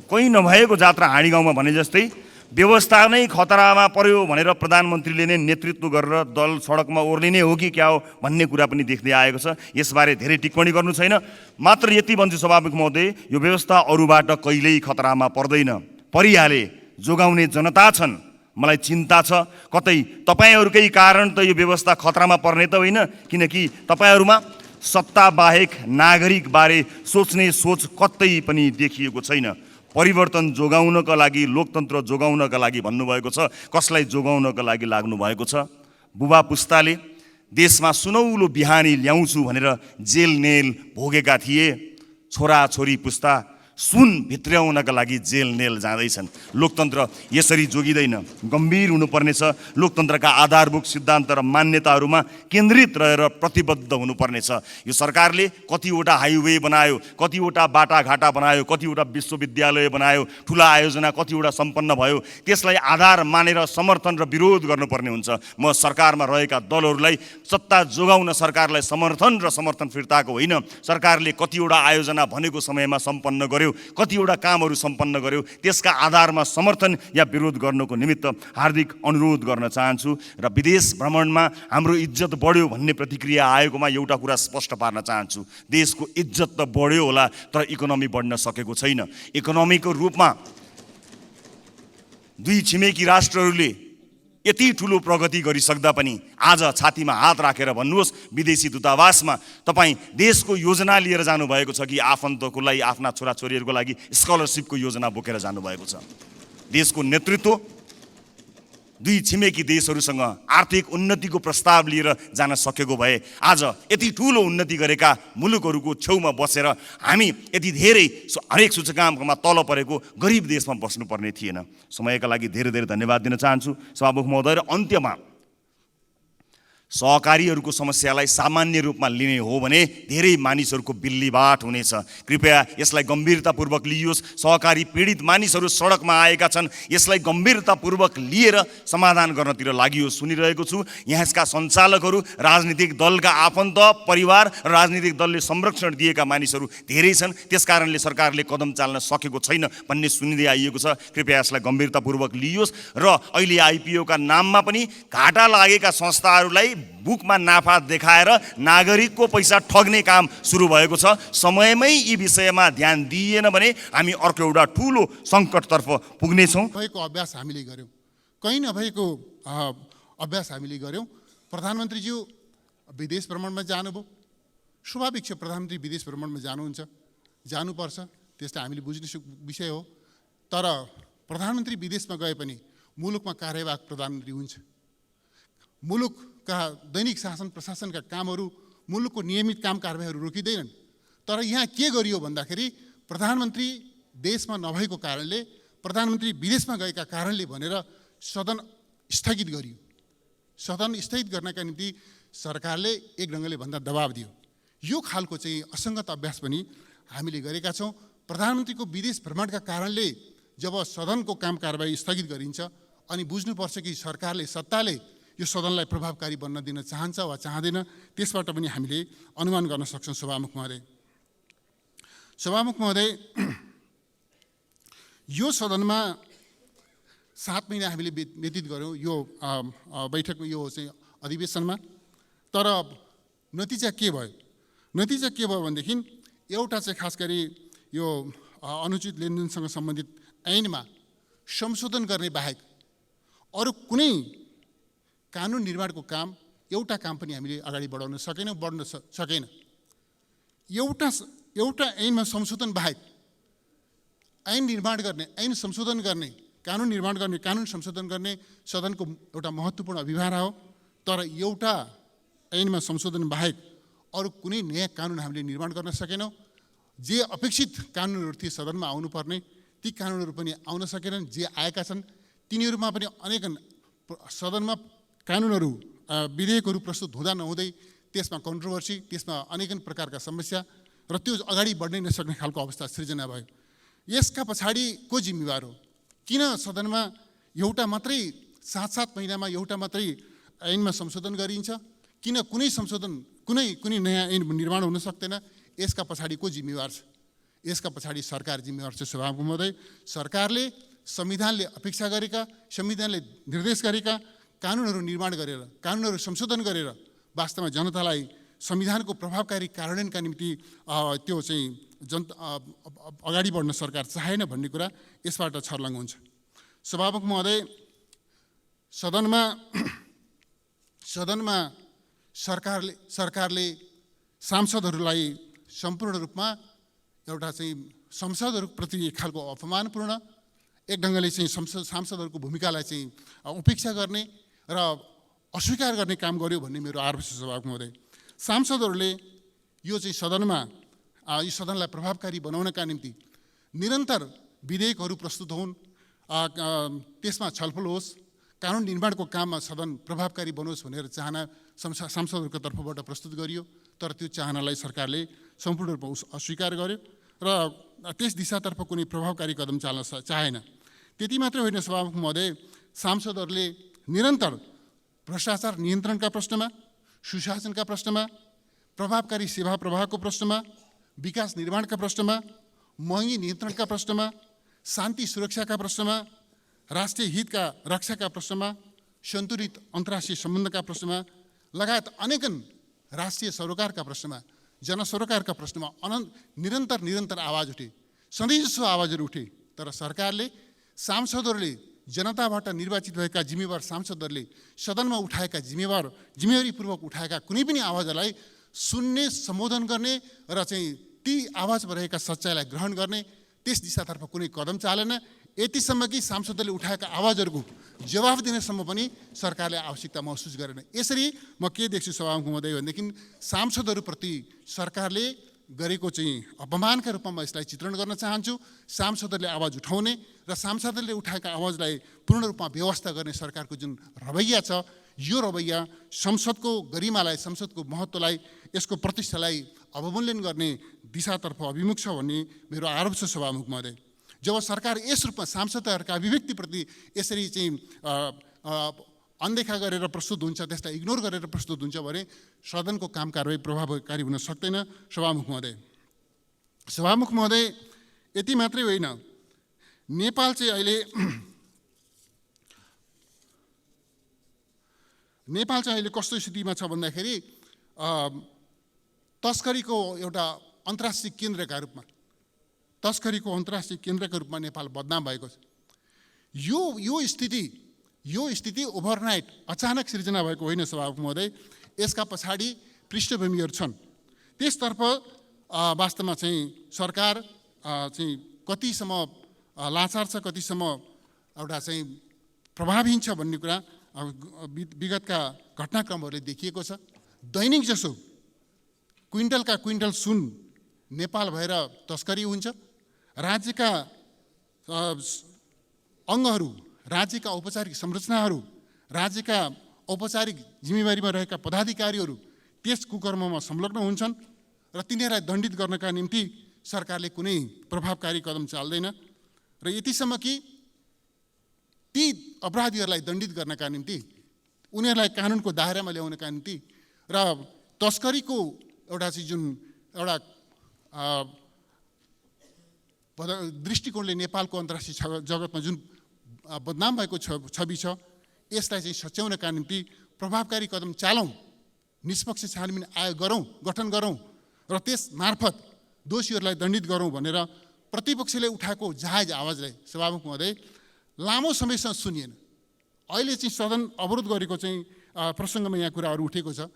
कोही नभएको जात्रा हाँडी गाउँमा भने जस्तै व्यवस्था नै खतरामा पर्यो भनेर प्रधानमन्त्रीले नै नेतृत्व गरेर दल सडकमा ओर्लिने हो कि क्या हो भन्ने कुरा पनि देख्दै आएको छ। यसबारे धेरै टिप्पणी गर्नु छैन, मात्र यति भन्छु सभामुख महोदय, यो व्यवस्था अरूबाट कहिल्यै खतरामा पर्दैन। परिहाले, जोगाउने जनता छन्। मलाई चिन्ता छ कतै तपाईँहरूकै कारण त यो व्यवस्था खतरामा पर्ने त होइन, किनकि तपाईँहरूमा सत्ता बाहेक नागरिकबारे सोच्ने सोच कतै पनि देखिएको छैन। परिवर्तन जोगाउनका लागि, लोकतन्त्र जोगाउनका लागि भन्नुभएको छ। कसलाई जोगाउनका लागि लाग्नु भएको छ? बुबा पुस्ताले देशमा सुनौलो बिहानी ल्याउँछु भनेर जेल नेल भोगेका थिए। छोराछोरी पुस्ता सुन भित्र्याउनका लागि जेल नेल जाँदैछन्। लोकतन्त्र यसरी जोगिँदैन। गम्भीर हुनुपर्नेछ। लोकतन्त्रका आधारभूत सिद्धान्त र मान्यताहरूमा केन्द्रित रहेर प्रतिबद्ध हुनुपर्नेछ। यो सरकारले कतिवटा हाइवे बनायो, कतिवटा बाटाघाटा बनायो, कतिवटा विश्वविद्यालय बनायो, ठुला आयोजना कतिवटा सम्पन्न भयो। त्यसलाई आधार मानेर समर्थन र विरोध गर्नुपर्ने हुन्छ। म सरकारमा रहेका दलहरूलाई सत्ता जोगाउन सरकारलाई समर्थन फिर्ताको होइन, सरकारले कतिवटा आयोजना भनेको समयमा सम्पन्न गर्यो, कतिवटा कामहरू सम्पन्न गर्यो, त्यसका आधारमा समर्थन या विरोध गर्नको निमित्त हार्दिक अनुरोध गर्न चाहन्छु। र विदेश भ्रमणमा हाम्रो इज्जत बढ्यो भन्ने प्रतिक्रिया आएकोमा एउटा कुरा स्पष्ट पार्न चाहन्छु। देशको इज्जत त बढ्यो होला, तर इकोनोमी बढ्न सकेको छैन। इकोनोमीको रूपमा दुई छिमेकी राष्ट्रहरूले यति ठुलो प्रगति गरिसक्दा पनि आज छातीमा हात राखेर भन्नुहोस् विदेशी दूतावासमा तपाईँ देशको योजना लिएर जानुभएको छ कि आफन्तको लागि, आफ्ना छोराछोरीहरूको लागि स्कलरसिपको योजना बोकेर जानुभएको छ? देशको नेतृत्व दुई छिमेकी देशहरूसँग आर्थिक उन्नतिको प्रस्ताव लिएर जान सकेको भए आज यति ठुलो उन्नति गरेका मुलुकहरूको छेउमा बसेर हामी यति धेरै हरेक सूचकाङ्कमा तल परेको गरिब देशमा बस्नुपर्ने थिएन। समयका लागि धेरै धेरै धन्यवाद दिन चाहन्छु सभामुख महोदय। र अन्त्यमा सहकारीहरूको समस्यालाई सामान्य रूपमा लिने हो भने धेरै मानिसहरूको बिल्लीबाट हुनेछ। कृपया यसलाई गम्भीरतापूर्वक लिइयोस्। सहकारी पीडित मानिसहरू सडकमा आएका छन्, यसलाई गम्भीरतापूर्वक लिएर समाधान गर्नतिर लागि सुनिरहेको छु। यसका सञ्चालकहरू राजनीतिक दलका आफन्त, परिवार र राजनीतिक दलले संरक्षण दिएका मानिसहरू धेरै छन्। त्यसकारणले सरकारले कदम चाल्न सकेको छैन भन्ने सुनिँदै आइएको छ। कृपया यसलाई गम्भीरतापूर्वक लिइयोस्। र अहिले आइपिओका नाममा पनि घाटा लागेका संस्थाहरूलाई बुकमा नाफा देखाएर नागरिकको पैसा ठग्ने काम सुरु भएको छ। समयमै यी विषयमा ध्यान दिइएन भने हामी अर्को एउटा ठुलो सङ्कटतर्फ पुग्नेछौँ। भएको अभ्यास हामीले गऱ्यौँ, कहीँ नभएको अभ्यास हामीले गऱ्यौँ। प्रधानमन्त्रीज्यू विदेश भ्रमणमा जानुभयो, स्वाभाविक छ प्रधानमन्त्री विदेश भ्रमणमा जानुहुन्छ, जानुपर्छ, त्यसलाई हामीले बुझ्ने विषय हो। तर प्रधानमन्त्री विदेशमा गए पनि मुलुकमा कार्यवाहक प्रधानमन्त्री हुन्छ। मुलुकका दैनिक शासन प्रशासनका कामहरू, मुलुकको नियमित काम कारबाहीहरू रोकिँदैनन्। तर यहाँ के गरियो भन्दाखेरि प्रधानमन्त्री देशमा नभएको कारणले, प्रधानमन्त्री विदेशमा गएका कारणले भनेर सदन स्थगित गरियो। सदन स्थगित गर्नका निम्ति सरकारले एक ढङ्गले भन्दा दबाब दियो। यो खालको चाहिँ असङ्गत अभ्यास पनि हामीले गरेका छौँ। प्रधानमन्त्रीको विदेश भ्रमणका कारणले जब सदनको काम कारबाही स्थगित गरिन्छ अनि बुझ्नुपर्छ कि सरकारले, सत्ताले यो सदनलाई प्रभावकारी बन्न दिन चाहन्छ वा चाहँदैन, त्यसबाट पनि हामीले अनुमान गर्न सक्छौँ। सभामुख महोदय, यो सदनमा 7 महिना हामीले व्यतीत गऱ्यौँ यो बैठकमा, यो चाहिँ अधिवेशनमा। तर नतिजा के भयो? नतिजा के भयो भनेदेखि एउटा चाहिँ खास गरी यो अनुचित लेनदेनसँग सम्बन्धित ऐनमा संशोधन गर्ने बाहेक अरू कुनै कानुन निर्माणको काम, एउटा काम पनि हामीले अगाडि बढाउन सकेन। एउटा ऐनमा संशोधन बाहेक ऐन निर्माण गर्ने, ऐन संशोधन गर्ने, कानुन निर्माण गर्ने, कानुन संशोधन गर्ने सदनको एउटा महत्त्वपूर्ण अभिभावना हो। तर एउटा ऐनमा संशोधन बाहेक अरू कुनै नयाँ कानुन हामीले निर्माण गर्न सकेनौँ। जे अपेक्षित कानुनहरू थिए सदनमा आउनुपर्ने, ती कानुनहरू पनि आउन सकेनन्। जे आएका छन् तिनीहरूमा पनि अनेक सदनमा कानुनहरू, विधेयकहरू प्रस्तुत हुँदा नहुँदै त्यसमा कन्ट्रोभर्सी, त्यसमा अनेक प्रकारका समस्या र त्यो अगाडि बढ्नै नसक्ने खालको अवस्था सृजना भयो। यसका पछाडि को जिम्मेवार हो? किन सदनमा एउटा मात्रै 7 महिनामा एउटा मात्रै ऐनमा संशोधन गरिन्छ? किन कुनै नयाँ ऐन निर्माण हुन सक्दैन? यसका पछाडि को जिम्मेवार छ? यसका पछाडि सरकार जिम्मेवार छ। सभामुख महोदय, सरकारले संविधानले अपेक्षा गरेका, संविधानले निर्देश गरेका कानुनहरू निर्माण गरेर, कानुनहरू संशोधन गरेर वास्तवमा जनतालाई संविधानको प्रभावकारी कार्यान्वयनका निम्ति त्यो चाहिँ अगाडि बढ्न सरकार चाहेन भन्ने कुरा यसबाट छर्लङ्ग हुन्छ। सभामुख महोदय, सदनमा सरकारले सांसदहरूलाई सम्पूर्ण रूपमा एउटा चाहिँ संसदहरूप्रति एक खालको अपमानपूर्ण, एक ढङ्गले चाहिँ सांसदहरूको भूमिकालाई चाहिँ उपेक्षा गर्ने र अस्वीकार गर्ने काम गर्यो भन्ने मेरो आरोप छ। सभामुख महोदय, सांसदहरूले यो चाहिँ यो सदनलाई प्रभावकारी बनाउनका निम्ति निरन्तर विधेयकहरू प्रस्तुत हुन्, त्यसमा छलफल होस्, कानुन निर्माणको काममा सदन प्रभावकारी बनोस् भनेर चाहना सांसदहरूको तर्फबाट प्रस्तुत गरियो। तर त्यो चाहनालाई सरकारले सम्पूर्ण रूपमा अस्वीकार गर्यो र त्यस दिशातर्फ कुनै प्रभावकारी कदम चाल्न चाहेन। त्यति मात्रै होइन सभामुख महोदय, सांसदहरूले निरन्तर भ्रष्टाचार नियन्त्रणका प्रश्नमा, सुशासनका प्रश्नमा, प्रभावकारी सेवा प्रवाहको प्रश्नमा, विकास निर्माणका प्रश्नमा, महँगी नियन्त्रणका प्रश्नमा, शान्ति सुरक्षाका प्रश्नमा, राष्ट्रिय हितका रक्षाका प्रश्नमा, सन्तुलित अन्तर्राष्ट्रिय सम्बन्धका प्रश्नमा लगायत अनेकन राष्ट्रिय सरोकारका प्रश्नमा, जनसरोकारका प्रश्नमा निरन्तर आवाज उठे, सधैँजसो आवाजहरू उठे। तर सरकारले, सांसदहरूले, जनताबाट निर्वाचित भएका जिम्मेवार सांसदहरूले सदनमा उठाएका जिम्मेवारीपूर्वक उठाएका कुनै पनि आवाजलाई सुन्ने, सम्बोधन गर्ने र चाहिँ ती आवाजमा रहेका सच्चाइलाई ग्रहण गर्ने, त्यस दिशातर्फ कुनै कदम चालेन। यतिसम्म कि सांसदहरूले उठाएका आवाजहरूको जवाफ दिनेसम्म पनि सरकारले आवश्यकता महसुस गरेन। यसरी म के देख्छु सभामुख महोदय भनेदेखि सांसदहरूप्रति सरकारले गरेको चाहिँ अपमानका रूपमा यसलाई चित्रण गर्न चाहन्छु। सांसदहरूले आवाज उठाउने र सांसदहरूले उठाएका आवाजलाई पूर्ण रूपमा व्यवस्था गर्ने सरकारको जुन रवैया छ, यो रवैया संसदको गरिमालाई, संसदको महत्त्वलाई, यसको प्रतिष्ठालाई अवमूल्यन गर्ने दिशातर्फ अभिमुख छ भन्ने मेरो आरोप छ। सभामुख महोदय, जब सरकार यस रूपमा सांसदहरूका अभिव्यक्तिप्रति यसरी चाहिँ अनदेखा गरेर प्रस्तुत हुन्छ, त्यसलाई इग्नोर गरेर प्रस्तुत हुन्छ भने सदनको काम कारबाही प्रभावकारी हुन सक्दैन। सभामुख महोदय, यति मात्रै होइन, नेपाल चाहिँ अहिले कस्तो स्थितिमा छ भन्दाखेरि तस्करीको एउटा अन्तर्राष्ट्रिय केन्द्रका रूपमा, नेपाल बदनाम भएको छ। यो स्थिति ओभरनाइट अचानक सिर्जना भएको होइन सभामुख महोदय। यसका पछाडि पृष्ठभूमिहरू छन्। त्यसतर्फ वास्तवमा चाहिँ सरकार चाहिँ कतिसम्म लाचार छ, कतिसम्म एउटा चाहिँ प्रभावहीन छ भन्ने कुरा विगतका घटनाक्रमहरूले देखिएको छ। दैनिक जसो क्विन्टलका क्विन्टल सुन नेपाल भएर तस्करी हुन्छ। राज्यका अङ्गहरू, राज्यका औपचारिक संरचनाहरू, राज्यका औपचारिक जिम्मेवारीमा रहेका पदाधिकारीहरू त्यस कुकर्ममा संलग्न हुन्छन् र तिनीहरूलाई दण्डित गर्नका निम्ति सरकारले कुनै प्रभावकारी कदम चाल्दैन र यतिसम्म कि ती अपराधीहरूलाई दण्डित गर्नका निम्ति, उनीहरूलाई कानुनको दायरामा ल्याउनका निम्ति र तस्करीको एउटा चाहिँ जुन एउटा दृष्टिकोणले नेपालको अन्तर्राष्ट्रिय जगतमा जुन बदनाम भएको छवि छ, यसलाई चाहिँ सच्याउनका निम्ति प्रभावकारी कदम चालौँ, निष्पक्ष छानबिन आयोग गठन गरौँ र त्यस मार्फत दोषीहरूलाई दण्डित गरौँ भनेर प्रतिपक्षले उठाएको जायज आवाजलाई सभामुख महोदय लामो समयसम्म सुनिएन। अहिले चाहिँ सदन अवरोध गरेको चाहिँ प्रसङ्गमा यहाँ कुराहरू उठेको छ।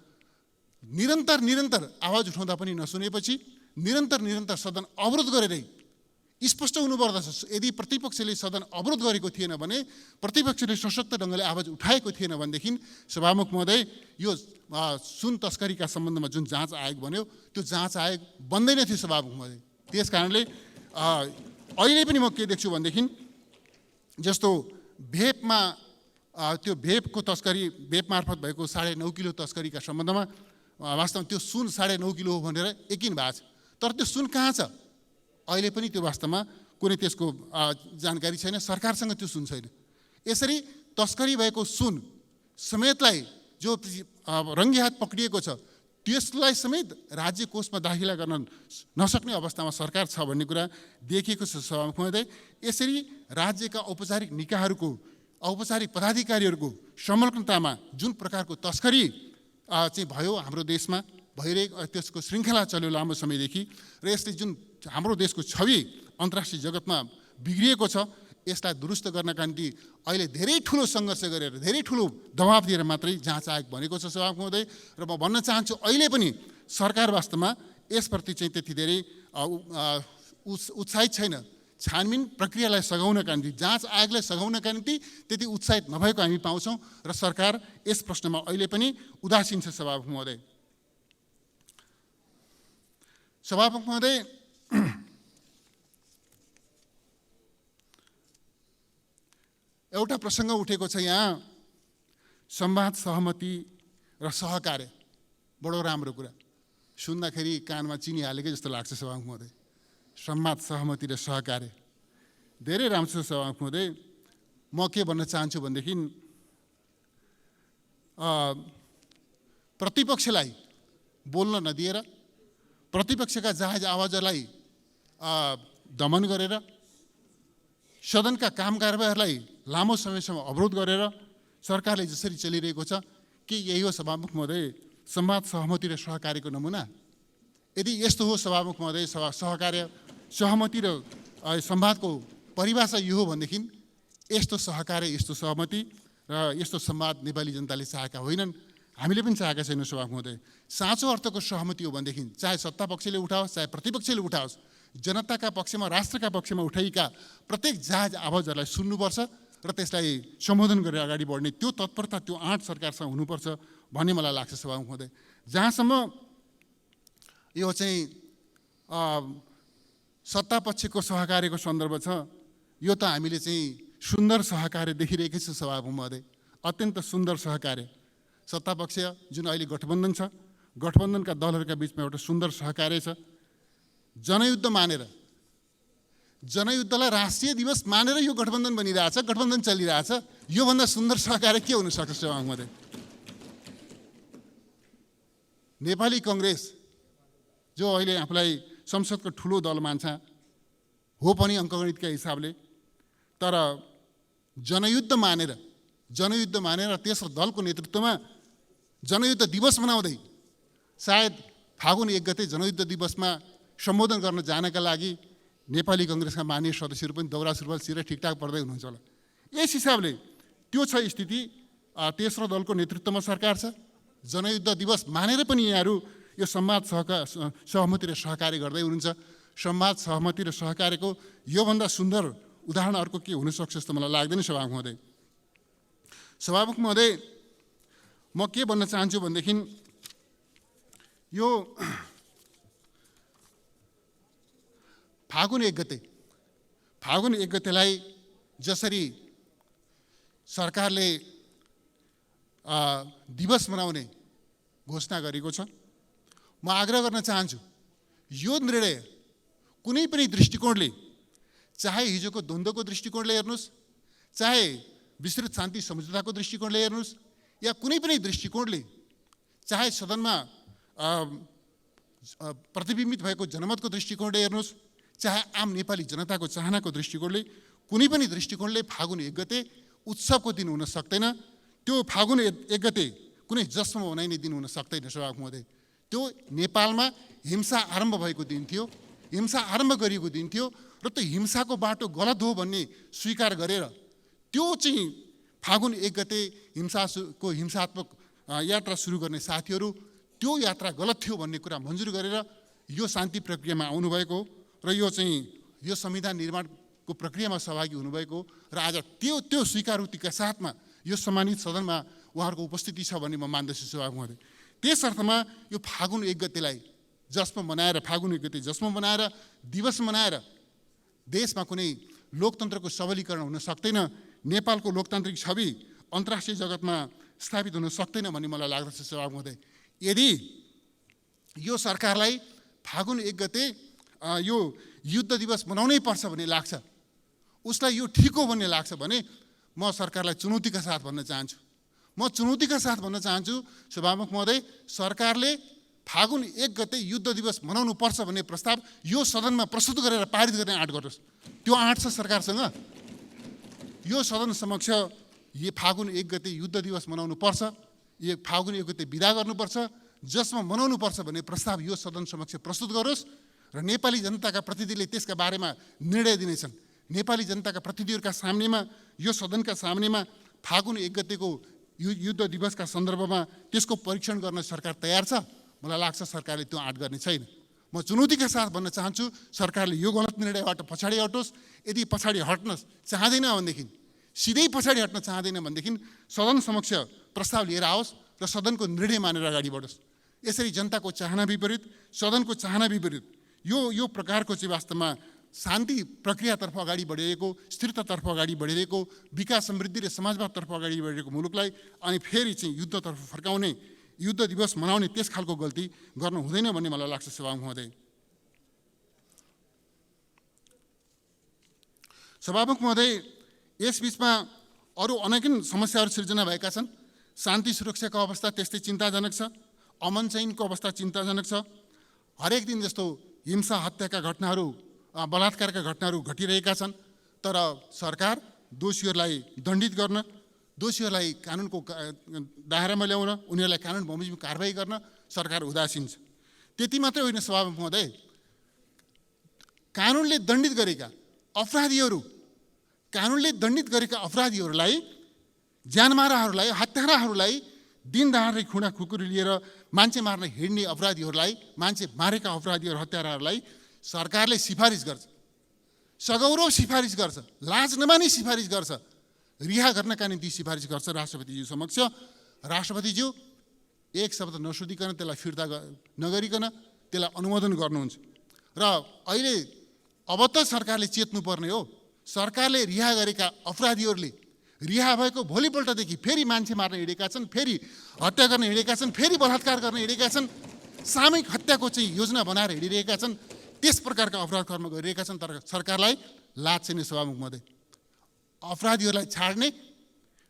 निरन्तर आवाज उठाउँदा पनि नसुनेपछि निरन्तर सदन अवरोध गरेरै स्पष्ट हुनुपर्दछ। यदि प्रतिपक्षले सदन अवरोध गरेको थिएन भने, प्रतिपक्षले सशक्त ढङ्गले आवाज उठाएको थिएन भनेदेखि सभामुख महोदय यो सुन तस्करीका सम्बन्धमा जुन जाँच आयोग बन्यो त्यो जाँच आयोग बन्दैन थियो सभामुख महोदय। त्यस कारणले अहिले पनि म के देख्छु भनेदेखि जस्तो भेपमा त्यो भेपको तस्करी, भेप मार्फत भएको 9.5 किलो तस्करीका सम्बन्धमा वास्तवमा त्यो सुन 9.5 किलो हो भनेर यकिन भएको छ, तर त्यो सुन कहाँ छ अहिले पनि त्यो वास्तवमा कुनै त्यसको जानकारी छैन, सरकारसँग त्यो सुन छैन। यसरी तस्करी भएको सुन समेतलाई जो रङ्गी हात पक्रिएको छ त्यसलाई समेत राज्य कोषमा दाखिला गर्न नसक्ने अवस्थामा सरकार छ भन्ने कुरा देखिएको छ सभामुख महोदय। यसरी राज्यका औपचारिक निकायहरूको, औपचारिक पदाधिकारीहरूको संलग्नतामा जुन प्रकारको तस्करी चाहिँ भयो हाम्रो देशमा, भइरहेको त्यसको श्रृङ्खला चल्यो लामो समयदेखि र यसले जुन हाम्रो देशको छवि अन्तर्राष्ट्रिय जगतमा बिग्रिएको छ, यसलाई दुरुस्त गर्नका निम्ति अहिले धेरै ठुलो सङ्घर्ष गरेर, धेरै ठुलो दबाब दिएर मात्रै जाँच आयोग बनेको छ सभामुख महोदय। र म भन्न चाहन्छु अहिले पनि सरकार वास्तवमा यसप्रति चाहिँ त्यति धेरै उत्साहित छैन। छानबिन प्रक्रियालाई सघाउनका निम्ति, जाँच आयोगलाई सघाउनका निम्ति त्यति उत्साहित नभएको हामी पाउँछौँ र सरकार यस प्रश्नमा अहिले पनि उदासीन छ सभामुख महोदय। सभामुख महोदय, एउटा प्रसङ्ग उठेको छ यहाँ, संवाद, सहमति र सहकार्य। बडो राम्रो कुरा, सुन्दाखेरि कानमा चिनी हालेकै जस्तो लाग्छ सभामुख महोदय। संवाद, सहमति र सहकार्य धेरै राम्रो छ सभामुख महोदय। म के भन्न चाहन्छु भनेदेखि प्रतिपक्षलाई बोल्न नदिएर, प्रतिपक्षका जायज आवाजलाई दमन गरेर, सदनका काम कारबाहीहरूलाई लामो समयसम्म अवरोध गरेर सरकारले जसरी चलिरहेको छ, के यही हो सभामुख महोदय संवाद, सहमति र सहकार्यको नमुना? यदि यस्तो हो सभामुख महोदय, सहकार्य, सहमति र संवादको परिभाषा यो हो भनेदेखि यस्तो सहकार्य, यस्तो सहमति र यस्तो संवाद नेपाली जनताले चाहेका होइनन्, हामीले पनि चाहेका छैनौँ सभामुख महोदय। साँचो अर्थको सहमति हो भनेदेखि चाहे सत्ता पक्षले उठाओस्, चाहे प्रतिपक्षले उठाओस्, जनताका पक्षमा, राष्ट्रका पक्षमा उठाइएका प्रत्येक जायज आवाजहरूलाई सुन्नुपर्छ र त्यसलाई सम्बोधन गरेर अगाडि बढ्ने त्यो तत्परता, त्यो आँट सरकारसँग हुनुपर्छ भन्ने मलाई लाग्छ सभामुख महोदय। जहाँसम्म यो चाहिँ सत्तापक्षको सहकार्यको सन्दर्भ छ, यो त हामीले चाहिँ सुन्दर सहकार्य देखिरहेकै छ सभामुख महोदय, अत्यन्त सुन्दर सहकार्य। सत्तापक्ष जुन अहिले गठबन्धन छ, गठबन्धनका दलहरूका बिचमा एउटा सुन्दर सहकार्य छ। जनयुद्ध मानेर, जनयुद्धलाई राष्ट्रिय दिवस मानेर यो गठबन्धन बनिरहेछ, गठबन्धन चलिरहेछ, योभन्दा सुन्दर सहकार्य के हुनसक्छ सभामुख महोदय? नेपाली कङ्ग्रेस जो अहिले आफूलाई संसदको ठुलो दल मान्छ हो पनि अङ्कगणितका हिसाबले, तर जनयुद्ध मानेर तेस्रो दलको नेतृत्वमा जनयुद्ध दिवस मनाउँदै, सायद फागुन 1 गते जनयुद्ध दिवसमा सम्बोधन गर्न जानका लागि नेपाली कङ्ग्रेसका मान्य सदस्यहरू पनि दौरा सुरुवाल सिर ठिकठाक पर्दै हुनुहुन्छ होला। यस हिसाबले त्यो छ स्थिति। तेस्रो दलको नेतृत्वमा सरकार छ, जनयुद्ध दिवस मानेर पनि यहाँहरू यो संवाद सहमति र सहकार्य गर्दै हुनुहुन्छ। संवाद सहमति र सहकार्यको योभन्दा सुन्दर उदाहरण अर्को के हुनसक्छ जस्तो मलाई लाग्दैन सभामुख महोदय। सभामुख महोदय, म के भन्न चाहन्छु भनेदेखि यो फागुन 1 गतेलाई जसरी सरकारले दिवस मनाउने घोषणा गरेको छ, म आग्रह गर्न चाहन्छु यो निर्णय कुनै पनि दृष्टिकोणले, चाहे हिजोको द्वन्द्वको दृष्टिकोणले हेर्नुहोस्, चाहे विस्तृत शान्ति सम्झौताको दृष्टिकोणले हेर्नुहोस्, या कुनै पनि दृष्टिकोणले, चाहे सदनमा प्रतिबिम्बित भएको जनमतको दृष्टिकोणले हेर्नुहोस्, चाहे आम नेपाली जनताको चाहनाको दृष्टिकोणले, कुनै पनि दृष्टिकोणले फागुन 1 गते उत्सवको दिन हुन सक्दैन। त्यो फागुन 1 गते कुनै जश्न मनाइने दिन हुन सक्दैन सभामुख महोदय। त्यो नेपालमा हिंसा आरम्भ भएको दिन थियो, हिंसा आरम्भ गरिएको दिन थियो, र त्यो हिंसाको बाटो गलत हो भन्ने स्वीकार गरेर त्यो चाहिँ फागुन 1 गते हिंसात्मक यात्रा सुरु गर्ने साथीहरू त्यो यात्रा गलत थियो भन्ने कुरा मन्जुर गरेर यो शान्ति प्रक्रियामा आउनुभएको र यो संविधान निर्माणको प्रक्रियामा सहभागी हुनुभएको र आज त्यो स्वीकारोक्तिका साथमा यो सम्मानित सदनमा उहाँहरूको उपस्थिति छ भन्ने म मान्दछु सभामुख महोदय। त्यस अर्थमा यो फागुन 1 गतेलाई फागुन 1 गते जश्न मनाएर दिवस मनाएर देशमा कुनै लोकतन्त्रको सबलीकरण हुन सक्दैन, नेपालको लोकतान्त्रिक छवि अन्तर्राष्ट्रिय जगतमा स्थापित हुन सक्दैन भन्ने मलाई लाग्दछ सभामुख महोदय। यदि यो सरकारलाई फागुन 1 गते यो युद्ध दिवस मनाउनै पर्छ भन्ने लाग्छ, उसलाई यो ठिक हो भन्ने लाग्छ भने म सरकारलाई चुनौतीका साथ भन्न चाहन्छु सभामुख महोदय, सरकारले फागुन 1 गते युद्ध दिवस मनाउनु पर्छ भन्ने प्रस्ताव यो सदनमा प्रस्तुत गरेर पारित गर्ने आँट गर्नुहोस्। त्यो आँट छ सरकारसँग। यो सदन समक्ष यो फागुन 1 गते युद्ध दिवस मनाउनु पर्छ, यो फागुन 1 गते बिदा गर्नुपर्छ, जसमा मनाउनु पर्छ भन्ने प्रस्ताव यो सदन समक्ष प्रस्तुत गरोस् र नेपाली जनताका प्रतिनिधिले त्यसका बारेमा निर्णय दिनेछन्। नेपाली जनताका प्रतिनिधिहरूका सामनेमा, यो सदनका सामनेमा फागुन 1 गतेको युद्ध दिवसका सन्दर्भमा त्यसको परीक्षण गर्न सरकार तयार छ। मलाई लाग्छ सरकारले त्यो आँट गर्ने छैन। म चुनौतीका साथ भन्न चाहन्छु सरकारले यो गलत निर्णयबाट पछाडि हटोस्। यदि पछाडि हट्न चाहँदैन भनेदेखि, सिधै पछाडि हट्न चाहँदैन भनेदेखि सदन समक्ष प्रस्ताव लिएर आओस् र सदनको निर्णय मानेर अगाडि बढोस्। यसरी जनताको चाहना विपरीत, सदनको चाहना विपरीत यो प्रकारको चाहिँ वास्तवमा शान्ति प्रक्रियातर्फ अगाडि बढिरहेको, स्थिरतातर्फ अगाडि बढिरहेको, विकास समृद्धि र समाजवादतर्फ अगाडि बढिरहेको मुलुकलाई अनि फेरि चाहिँ युद्धतर्फ फर्काउने, युद्ध दिवस मनाउने त्यस खालको गल्ती गर्नु हुँदैन भन्ने मलाई लाग्छ सभामुख महोदय। सभामुख महोदय, यसबीचमा अरू अनेकन समस्याहरू सिर्जना भएका छन्। शान्ति सुरक्षाको अवस्था त्यस्तै चिन्ताजनक छ, अमन चैनको अवस्था चिन्ताजनक छ। हरेक दिन जस्तो हिंसा, हत्याका घटनाहरू, बलात्कारका घटनाहरू घटिरहेका छन्, तर सरकार दोषीहरूलाई दण्डित गर्न, दोषीहरूलाई कानुनको दायरामा ल्याउन, उनीहरूलाई कानुन बमोजिम कारबाही गर्न सरकार उदासीन छ। त्यति मात्रै होइन सभामुख महोदय, कानुनले दण्डित गरेका अपराधीहरूलाई, ज्यानमाराहरूलाई, हत्याराहरूलाई, दिनदहाडै खुँडा खुकुरी लिएर मान्छे मार्न हिँड्ने अपराधीहरूलाई, मान्छे मारेका अपराधीहरू, हत्याराहरूलाई सरकारले सिफारिस गर्छ, सगौरव सिफारिस गर्छ, लाज नमानी सिफारिस गर्छ, रिहा गर्नका निम्ति सिफारिस गर्छ राष्ट्रपतिज्यू समक्ष। राष्ट्रपतिज्यू एक शब्द नसोधिकन, त्यसलाई फिर्ता नगरिकन त्यसलाई अनुमोदन गर्नुहुन्छ। र अहिले अब त सरकारले चेत्नुपर्ने हो। सरकारले रिहा गरेका अपराधीहरूले रिहा भएको भोलिपल्टदेखि फेरि मान्छे मार्न हिँडेका छन्, फेरि हत्या गर्न हिँडेका छन्, फेरि बलात्कार गर्न हिँडेका छन्, सामूहिक हत्याको चाहिँ योजना बनाएर हिँडिरहेका छन्, त्यस प्रकारका अपराध कर्म गरिरहेका छन्। तर सरकारलाई लाज छैन सभामुख महोदय। अपराधीहरूलाई छाड्ने,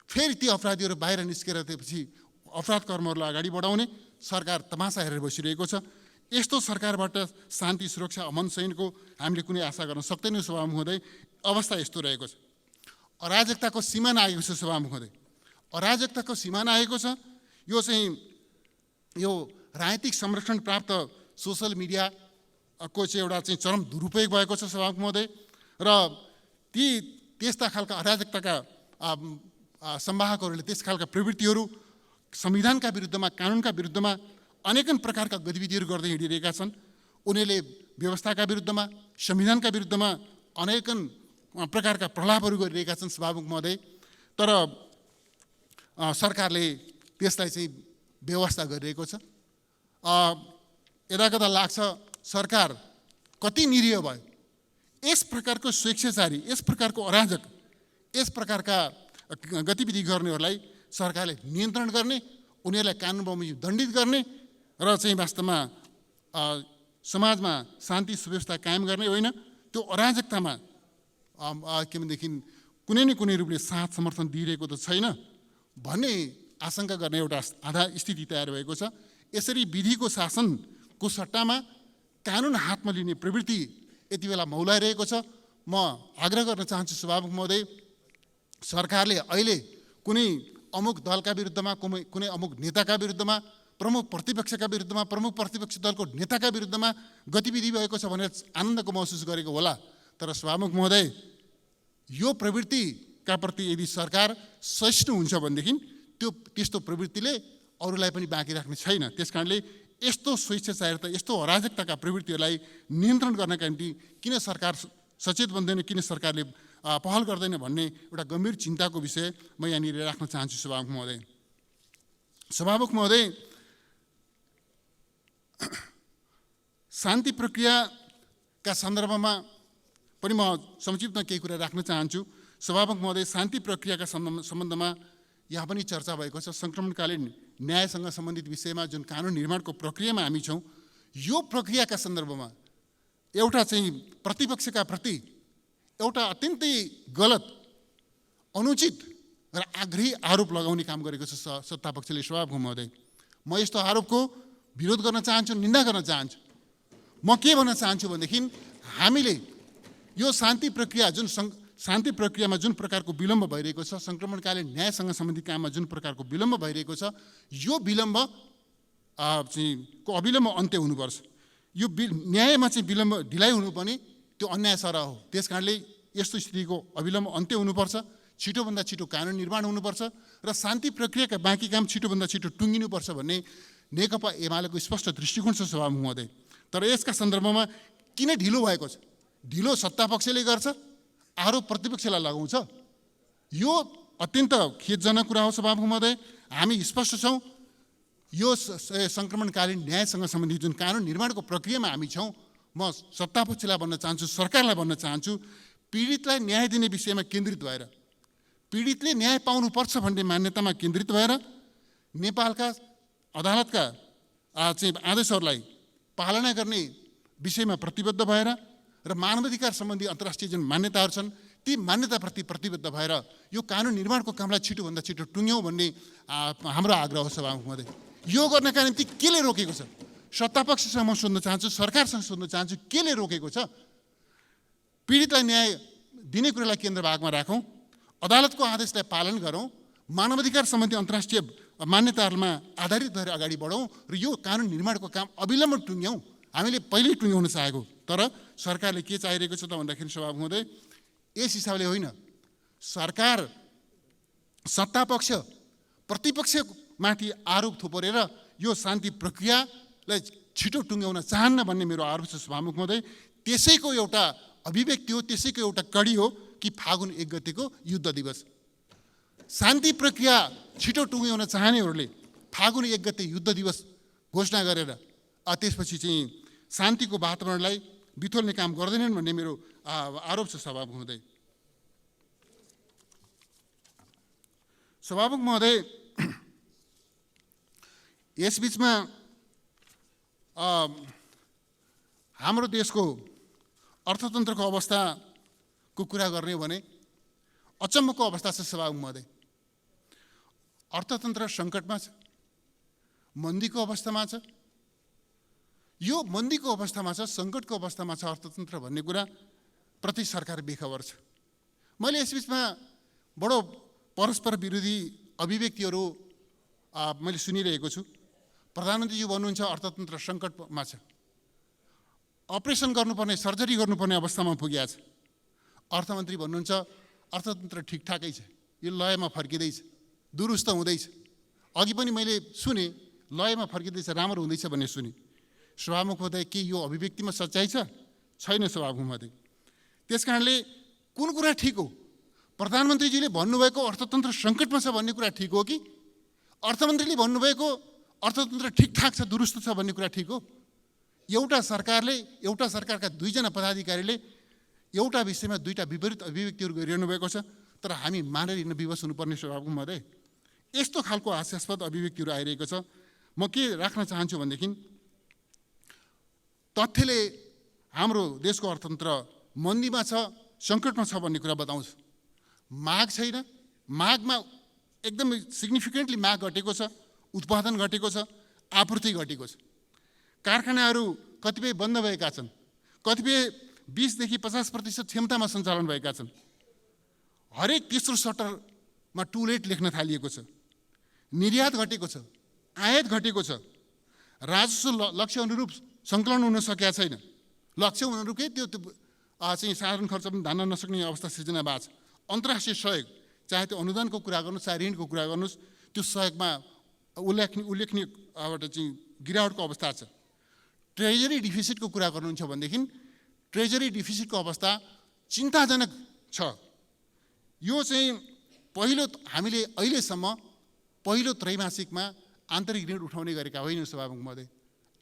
फेरि ती अपराधीहरू बाहिर निस्केर त्यसपछि अपराध कर्महरूलाई अगाडि बढाउने सरकार तमासा हेरेर बसिरहेको छ। यस्तो सरकारबाट शान्ति सुरक्षा अमन चैनको हामीले कुनै आशा गर्न सक्दैनौँ सभामुख महोदय। अवस्था यस्तो रहेको छ। अराजकताको सिमाना आएको छ सभामुख महोदय, अराजकताको सिमाना आएको छ। यो चाहिँ यो राजनीतिक संरक्षण प्राप्त सोसल मिडियाको चाहिँ एउटा चाहिँ चरम दुरुपयोग भएको छ सभामुख महोदय। र त्यस्ता खालका अराजकताका संवाहकहरूले त्यस खालका प्रवृत्तिहरू संविधानका विरुद्धमा, कानुनका विरुद्धमा, अनेकन प्रकारका गतिविधिहरू गर्दै हिँडिरहेका छन्। उनीहरूले व्यवस्थाका विरुद्धमा, संविधानका विरुद्धमा अनेकन प्रकारका प्रलापहरू गरिरहेका छन् सभामुख महोदय। तर सरकारले त्यसलाई चाहिँ व्यवस्था गरिरहेको छ। यदाकदा लाग्छ सरकार कति निरीह भयो। यस प्रकारको स्वेच्छाचारी, यस प्रकारको अराजक, यस प्रकारका गतिविधि गर्नेहरूलाई सरकारले नियन्त्रण गर्ने, उनीहरूलाई कानुन बमोजिम दण्डित गर्ने र चाहिँ वास्तवमा समाजमा शान्ति सुव्यवस्था कायम गर्ने होइन, त्यो अराजकतामा के भनेदेखि कुनै न कुनै रूपले साथ समर्थन दिइरहेको त छैन भन्ने आशंका गर्ने एउटा आधा स्थिति तयार भएको छ। यसरी विधिको शासनको सट्टामा कानुन हातमा लिने प्रवृत्ति यति बेला मौलाइरहेको छ। म आग्रह गर्न चाहन्छु सभामुख महोदय, सरकारले अहिले कुनै अमुक दलका विरुद्धमा, कुनै अमुक नेताका विरुद्धमा, प्रमुख प्रतिपक्षका विरुद्धमा, प्रमुख प्रतिपक्ष दलको नेताका विरुद्धमा गतिविधि भएको छ भनेर आनन्दको महसुस गरेको होला। तर सभामुख महोदय, यो प्रवृत्तिका प्रति यदि सरकार सहिष्णु हुन्छ भनेदेखि त्यस्तो प्रवृत्तिले अरूलाई पनि बाँकी राख्ने छैन। त्यस कारणले यस्तो स्वेच्छाचारिता, यस्तो अराजकताका प्रवृत्तिहरूलाई नियन्त्रण गर्नका निम्ति किन सरकार सचेत बन्दैन, किन सरकारले पहल गर्दैन भन्ने एउटा गम्भीर चिन्ताको विषय म यहाँनिर राख्न चाहन्छु सभामुख महोदय। सभामुख महोदय, शान्ति प्रक्रियाका सन्दर्भमा पनि म संक्षिप्तमा केही कुरा राख्न चाहन्छु। सभामुख महोदय, शान्ति प्रक्रियाका सम्बन्धमा यहाँ पनि चर्चा भएको छ। सङ्क्रमणकालीन न्यायसँग सम्बन्धित विषयमा जुन कानुन निर्माणको प्रक्रियामा हामी छौँ, यो प्रक्रियाका सन्दर्भमा एउटा चाहिँ प्रतिपक्षका प्रति एउटा अत्यन्तै गलत, अनुचित र आग्रही आरोप लगाउने काम गरेको छ सत्तापक्षले। सभामुख महोदय, म यस्तो आरोपको विरोध गर्न चाहन्छु, निन्दा गर्न चाहन्छु। म के भन्न चाहन्छु भनेदेखि हामीले यो शान्ति प्रक्रियामा जुन प्रकारको विलम्ब भइरहेको छ, सङ्क्रमणकालीन न्यायसँग सम्बन्धित काममा जुन प्रकारको विलम्ब भइरहेको छ, यो विलम्ब को अविलम्ब अन्त्य हुनुपर्छ। यो न्यायमा चाहिँ विलम्ब ढिलाइ हुनुपर्ने त्यो अन्याय सरह हो। त्यस कारणले यस्तो स्थितिको अविलम्ब अन्त्य हुनुपर्छ, छिटोभन्दा छिटो कानुन निर्माण हुनुपर्छ र शान्ति प्रक्रियाका बाँकी काम छिटोभन्दा छिटो टुङ्गिनुपर्छ भन्ने नेकपा एमालेको स्पष्ट दृष्टिकोण छ सभामुख महोदय। तर यसका सन्दर्भमा किन ढिलो भएको छ? ढिलो सत्तापक्षले गर्छ, आरोप प्रतिपक्षलाई लगाउँछ। यो अत्यन्त खेदजनक कुरा हो सभामुख महोदय। हामी स्पष्ट छौँ, यो सङ्क्रमणकालीन न्यायसँग सम्बन्धित जुन कानुन निर्माणको प्रक्रियामा हामी छौँ, म सत्तापक्षलाई भन्न चाहन्छु, सरकारलाई भन्न चाहन्छु, पीडितलाई न्याय दिने विषयमा केन्द्रित भएर, पीडितले न्याय पाउनुपर्छ भन्ने मान्यतामा केन्द्रित भएर नेपालका अदालतका चाहिँ आदेशहरूलाई पालना गर्ने विषयमा प्रतिबद्ध भएर र मानवाधिकार सम्बन्धी अन्तर्राष्ट्रिय जुन मान्यताहरू छन्, ती मान्यताप्रति प्रतिबद्ध भएर यो कानुन निर्माणको कामलाई छिटोभन्दा छिटो टुङ्ग्यौँ भन्ने हाम्रो आग्रह हो सभामुख महोदय। यो गर्नका निम्ति केले रोकेको छ? सत्तापक्षसँग म सोध्न चाहन्छु, सरकारसँग सोध्न चाहन्छु, केले रोकेको छ? पीडितलाई न्याय दिने कुरालाई केन्द्र भागमा राखौँ, अदालतको आदेशलाई पालन गरौँ, मानवाधिकार सम्बन्धी अन्तर्राष्ट्रिय मान्यताहरूमा आधारित भएर अगाडि बढौँ र यो कानुन निर्माणको काम अविलम्ब टुङ्ग्यौँ। हामीले पहिल्यै टुङ्ग्याउन चाहेको, तर सरकारले के चाहिरहेको छ त भन्दाखेरि सभामुख महोदय, यस हिसाबले होइन, सरकार सत्तापक्ष प्रतिपक्षमाथि आरोप थोपरेर यो शान्ति प्रक्रियालाई छिटो टुङ्ग्याउन चाहन्न भन्ने मेरो आरोप छ सभामुख महोदय। त्यसैको एउटा अभिव्यक्ति हो, त्यसैको एउटा कडी हो कि फागुन 1 गतेको युद्ध दिवस। शान्ति प्रक्रिया छिटो टुङ्ग्याउन चाहनेहरूले फागुन 1 गते युद्ध दिवस घोषणा गरेर त्यसपछि चाहिँ शान्तिको वातावरणलाई बिथोल्ने काम गर्दैनन् भन्ने मेरो आरोप छ सभामुख महोदय। सभामुख महोदय, यसबिचमा हाम्रो देशको अर्थतन्त्रको अवस्थाको कुरा गर्ने हो भने अचम्मको अवस्था छ सभामुख महोदय। अर्थतन्त्र सङ्कटमा छ, मन्दीको अवस्थामा छ। यो मन्दीको अवस्थामा छ, सङ्कटको अवस्थामा छ अर्थतन्त्र भन्ने कुरा प्रति सरकार बेखबर छ। मैले यसबिचमा बडो परस्पर विरोधी अभिव्यक्तिहरू मैले सुनिरहेको छु। प्रधानमन्त्रीज्यू भन्नुहुन्छ अर्थतन्त्र सङ्कटमा छ, अपरेसन गर्नुपर्ने, सर्जरी गर्नुपर्ने अवस्थामा पुगेको छ। अर्थमन्त्री भन्नुहुन्छ अर्थतन्त्र ठिकठाकै छ, यो लयमा फर्किँदैछ, दुरुस्त हुँदैछ। अघि पनि मैले सुने लयमा फर्किँदैछ, राम्रो हुँदैछ भन्ने सुने। सभामुख महोदय, के यो अभिव्यक्तिमा सच्चाइ छ? छैन सभामुख महोदय। त्यस कारणले कुन कुरा ठिक हो? प्रधानमन्त्रीजीले भन्नुभएको अर्थतन्त्र सङ्कटमा छ भन्ने कुरा ठिक हो कि अर्थमन्त्रीले भन्नुभएको अर्थतन्त्र ठिकठाक छ, दुरुस्त छ भन्ने कुरा ठिक हो? एउटा सरकारका दुईजना पदाधिकारीले एउटा विषयमा दुईटा विपरीत अभिव्यक्तिहरू गरिरहनु भएको छ, तर हामी मानेर हिँड्न विवश हुनुपर्ने सभामुख महोदय। यस्तो खालको हास्यास्पद अभिव्यक्तिहरू आइरहेको छ। म के राख्न चाहन्छु भनेदेखि तथ्यले हाम्रो देशको अर्थतन्त्र मन्दीमा छ, सङ्कटमा छ भन्ने कुरा बताउँछ। माग छैन, मागमा एकदमै सिग्निफिकेन्टली माग घटेको छ, उत्पादन घटेको छ, आपूर्ति घटेको छ। कारखानाहरू कतिपय बन्द भएका छन्, कतिपय 20 देखि 50% क्षमतामा सञ्चालन भएका छन्। हरेक तेस्रो सटरमा टु लेट लेख्न थालिएको छ। निर्यात घटेको छ, आयात घटेको छ, राजस्व लक्ष्य अनुरूप सङ्कलन हुन सकेका छैन। लक्ष्य अनुरूपकै त्यो चाहिँ साधारण खर्च पनि धान्न नसक्ने अवस्था सिर्जना भएको छ। अन्तर्राष्ट्रिय सहयोग, चाहे त्यो अनुदानको कुरा गर्नुहोस्, चाहे ऋणको कुरा गर्नुहोस्, त्यो सहयोगमा उल्लेखनीय चाहिँ गिरावटको अवस्था छ। ट्रेजरी डिफिसिटको कुरा गर्नुहुन्छ भनेदेखि ट्रेजरी डिफिसिटको अवस्था चिन्ताजनक छ। यो चाहिँ हामीले अहिलेसम्म पहिलो त्रैमासिकमा आन्तरिक ऋण उठाउने गरेका होइन सभामुख महोदय।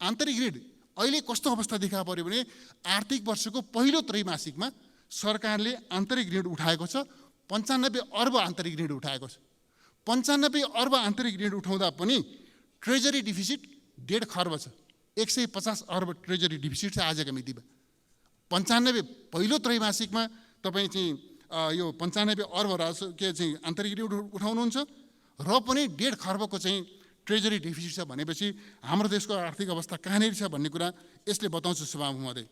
आन्तरिक ऋण अहिले कस्तो अवस्था देखा पर्यो भने आर्थिक वर्षको पहिलो त्रैमासिकमा सरकारले आन्तरिक ऋण उठाएको छ, 95 अर्ब आन्तरिक ऋण उठाएको छ। 95 अर्ब आन्तरिक ऋण उठाउँदा पनि ट्रेजरी डिफिसिट 1.5 खर्ब छ। 150 अर्ब ट्रेजरी डिफिसिट छ आजका मितिमा। 95 पहिलो त्रैमासिकमा तपाईँ चाहिँ यो 95 अर्ब चाहिँ आन्तरिक ऋण उठाउनुहुन्छ र पनि 1.5 खर्बको चाहिँ ट्रेजरी डिफिसिट छ भनेपछि हाम्रो देशको आर्थिक अवस्था कहाँनिर छ भन्ने कुरा यसले बताउँछ सभामुख महोदय।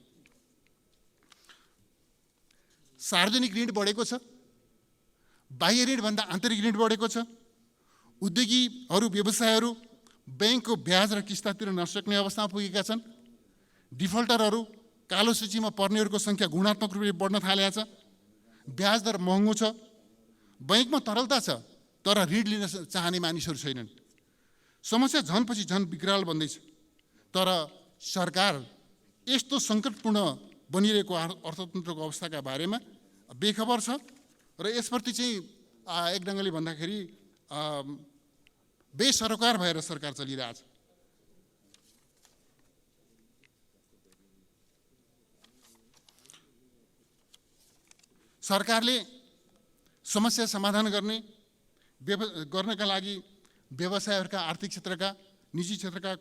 सार्वजनिक ऋण बढेको छ, बाह्य ऋणभन्दा आन्तरिक ऋण बढेको छ। उद्योगीहरू, व्यवसायहरू ब्याङ्कको ब्याज र किस्ता तिर्न नसक्ने अवस्थामा पुगेका छन्। डिफल्टरहरू, कालो सूचीमा पर्नेहरूको सङ्ख्या गुणात्मक रूपले बढ्न थालेको छ। ब्याज दर महँगो छ। बैङ्कमा तरलता छ, तर ऋण लिन चाहने मानिसहरू छैनन्। समस्या झनपछि झन विकराल बन्दैछ। तर सरकार यस्तो सङ्कटपूर्ण बनिरहेको अर्थतन्त्रको अवस्थाका बारेमा बेखबर छ र यसप्रति चाहिँ एक ढङ्गले भन्दाखेरि बेसरोकार भएर सरकार चलिरहेछ। सरकारले समस्या समाधान गर्नका लागि व्यवसायहरूका, आर्थिक क्षेत्रका, निजी क्षेत्रका,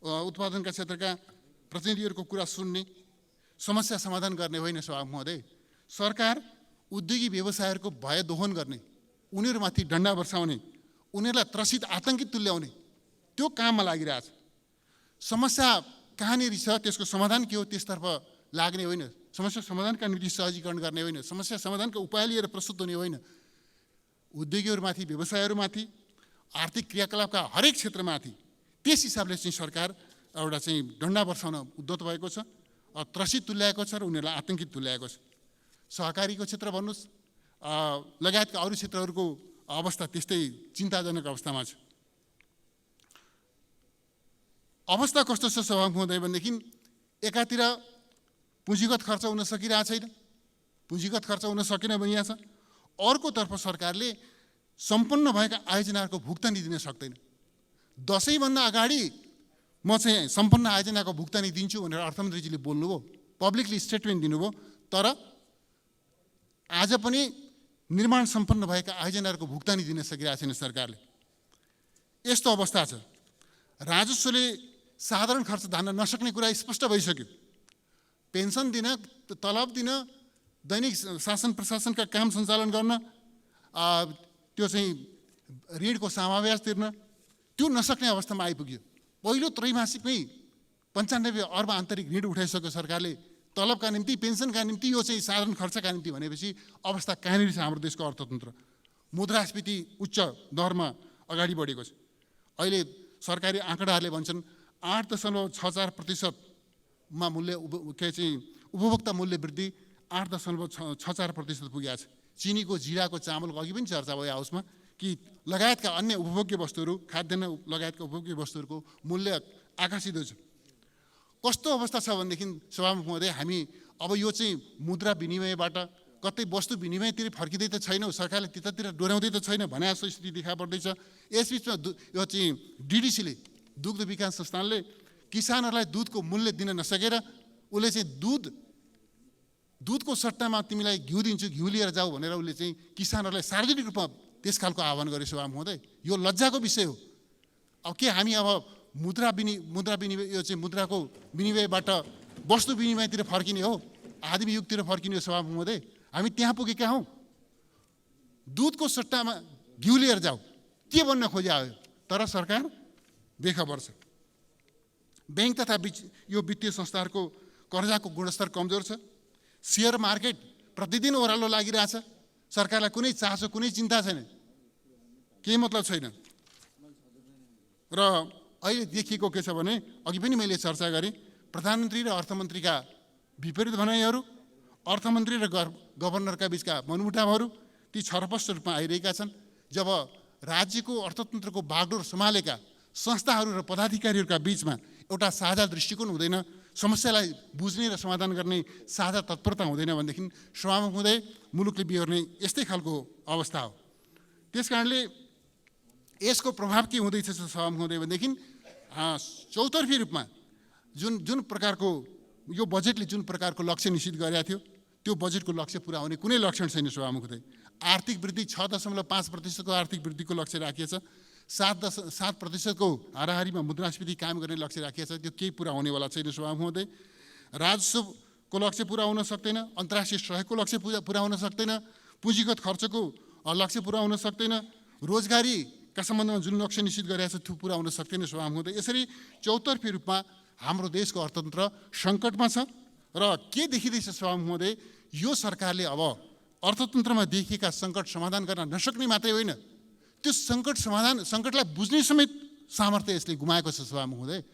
उत्पादनका क्षेत्रका प्रतिनिधिहरूको कुरा सुन्ने, समस्या समाधान गर्ने होइन सभामुख महोदय। सरकार उद्योगी व्यवसायहरूको भय दोहन गर्ने, उनीहरूमाथि डन्डा बर्साउने, उनीहरूलाई त्रसित आतङ्कित तुल्याउने त्यो काममा लागिरहेछ। समस्या कहाँनिर छ, त्यसको समाधान के हो त्यसतर्फ लाग्ने होइन। समस्या समाधानका निम्ति सहजीकरण गर्ने होइन, समस्या समाधानका उपाय लिएर प्रस्तुत हुने होइन। उद्योगीहरूमाथि, व्यवसायहरूमाथि, आर्थिक क्रियाकलापका हरेक क्षेत्रमाथि त्यस हिसाबले चाहिँ सरकार एउटा चाहिँ डन्डा बर्साउन उद्यत भएको छ, त्रसित तुल्याएको छ र उनीहरूलाई आतङ्कित तुल्याएको छ। सहकारीको क्षेत्र भन्नुहोस्, लगायतका अरू क्षेत्रहरूको अवस्था त्यस्तै चिन्ताजनक अवस्थामा छ। अवस्था कस्तो छ सभामुख महोदय भनेदेखि एकातिर पुँजीगत खर्च हुन सकिरहेको छैन, पुँजीगत खर्च हुन सकेन भनिएको छ। अर्कोतर्फ सरकारले सम्पन्न भएका आयोजनाहरूको भुक्तानी दिन सक्दैन। दसैँभन्दा अगाडि म चाहिँ सम्पन्न आयोजनाको भुक्तानी दिन्छु भनेर अर्थमन्त्रीजीले बोल्नुभयो, पब्लिकली स्टेटमेन्ट दिनुभयो, तर आज पनि निर्माण सम्पन्न भएका आयोजनाहरूको भुक्तानी दिन सकिरहेको छैन सरकारले। यस्तो अवस्था छ। राजस्वले साधारण खर्च धान्न नसक्ने कुरा स्पष्ट भइसक्यो। पेन्सन दिन, तलब दिन, दैनिक शासन प्रशासनका काम सञ्चालन गर्न, त्यो चाहिँ ऋणको समावेश तिर्न, त्यो नसक्ने अवस्थामा आइपुग्यो। पहिलो त्रैमासिकमै 95 अर्ब आन्तरिक ऋण उठाइसक्यो सरकारले तलबका निम्ति, पेन्सनका निम्ति, यो चाहिँ साधारण खर्चका निम्ति भनेपछि अवस्था कहाँनिर छ हाम्रो देशको अर्थतन्त्र। मुद्रास्फीति उच्च दरमा अगाडि बढेको छ। अहिले सरकारी आँकडाहरूले भन्छन् 8.64%मा मूल्य उपभोक्ता मूल्य वृद्धि 8.64% पुगेको छ। चिनीको, जिराको, चामलको अघि पनि चर्चा भयो हाउसमा कि लगायतका अन्य उपभोग्य वस्तुहरू, खाद्यान्न लगायतका उपभोग्य वस्तुहरूको मूल्य आकाशिँदै छ। कस्तो अवस्था छ भनेदेखि सभामुख महोदय, हामी अब यो चाहिँ मुद्रा विनिमयबाट कतै वस्तु विनिमयतिर फर्किँदै त छैनौँ, सरकारले त्यतातिर डोर्याउँदै त छैन भने जस्तो स्थिति देखा पर्दैछ। यसबिचमा यो चाहिँ डिडिसीले, दुग्ध विकास संस्थानले किसानहरूलाई दुधको मूल्य दिन नसकेर उसले चाहिँ दुधको सट्टामा तिमीलाई घिउ दिन्छु, घिउ लिएर जाऊ भनेर उसले चाहिँ किसानहरूलाई सार्वजनिक रूपमा त्यस खालको आह्वान गरे। सभामुख महोदय, यो लज्जाको विषय हो। अब के हामी अब मुद्रा विनिमय यो चाहिँ मुद्राको विनिमयबाट वस्तु विनिमयतिर फर्किने हो, आदिम युगतिर फर्किने हो? सभामुख महोदय, हामी त्यहाँ पुगेका हौँ। दुधको सट्टामा घिउ लिएर जाऊ के भन्न खोजे आयो, तर सरकार बेखबर छ। ब्याङ्क तथा यो वित्तीय संस्थाहरूको कर्जाको गुणस्तर कमजोर छ। सेयर मार्केट प्रतिदिन ओह्रालो लागिरहेछ। सरकारलाई कुनै चासो, कुनै चिन्ता छैन, केही मतलब छैन। र अहिले देखिएको के छ भने, अघि पनि मैले चर्चा गरेँ, प्रधानमन्त्री र अर्थमन्त्रीका विपरीत भनाइहरू, अर्थमन्त्री र गभर्नरका बिचका मनमुटावहरू ती छरपष्ट रूपमा आइरहेका छन्। जब राज्यको अर्थतन्त्रको बागडोर सम्हालेका संस्थाहरू र पदाधिकारीहरूका बिचमा एउटा साझा दृष्टिकोण हुँदैन, समस्यालाई बुझ्ने र समाधान गर्ने साझा तत्परता हुँदैन भनेदेखि सभामुख हुँदै मुलुकले बिहोर्ने यस्तै खालको अवस्था हो। त्यस कारणले यसको प्रभाव के हुँदैछ सभामुख हुँदै भनेदेखि चौतर्फी रूपमा जुन प्रकारको यो बजेटले जुन प्रकारको लक्ष्य निश्चित गरेका थियो, त्यो बजेटको लक्ष्य पुरा हुने कुनै लक्षण छैन। सभामुख हुँदै आर्थिक वृद्धि 6.5% आर्थिक वृद्धिको लक्ष्य राखिएको छ। 7% हाराहारीमा मुद्रास्फीति कायम गर्ने लक्ष्य राखिएको छ, त्यो केही पुरा हुनेवाला छैन। सभामुख हुँदै राजस्वको लक्ष्य पुरा हुन सक्दैन, अन्तर्राष्ट्रिय सहयोगको लक्ष्य पुरा हुन सक्दैन, पुँजीगत खर्चको लक्ष्य पुरा हुन सक्दैन, रोजगारीका सम्बन्धमा जुन लक्ष्य निश्चित गरेको छ त्यो पुरा हुन सक्दैन। सभामुख हुँदै यसरी चौतर्फी रूपमा हाम्रो देशको अर्थतन्त्र सङ्कटमा छ। र के देखिँदैछ सभामुख महोदय, यो सरकारले अब अर्थतन्त्रमा देखिएका सङ्कट समाधान गर्न नसक्ने मात्रै होइन, त्यो सङ्कटलाई बुझ्ने समेत सामर्थ्य यसले गुमाएको छ। सभामुख महोदय,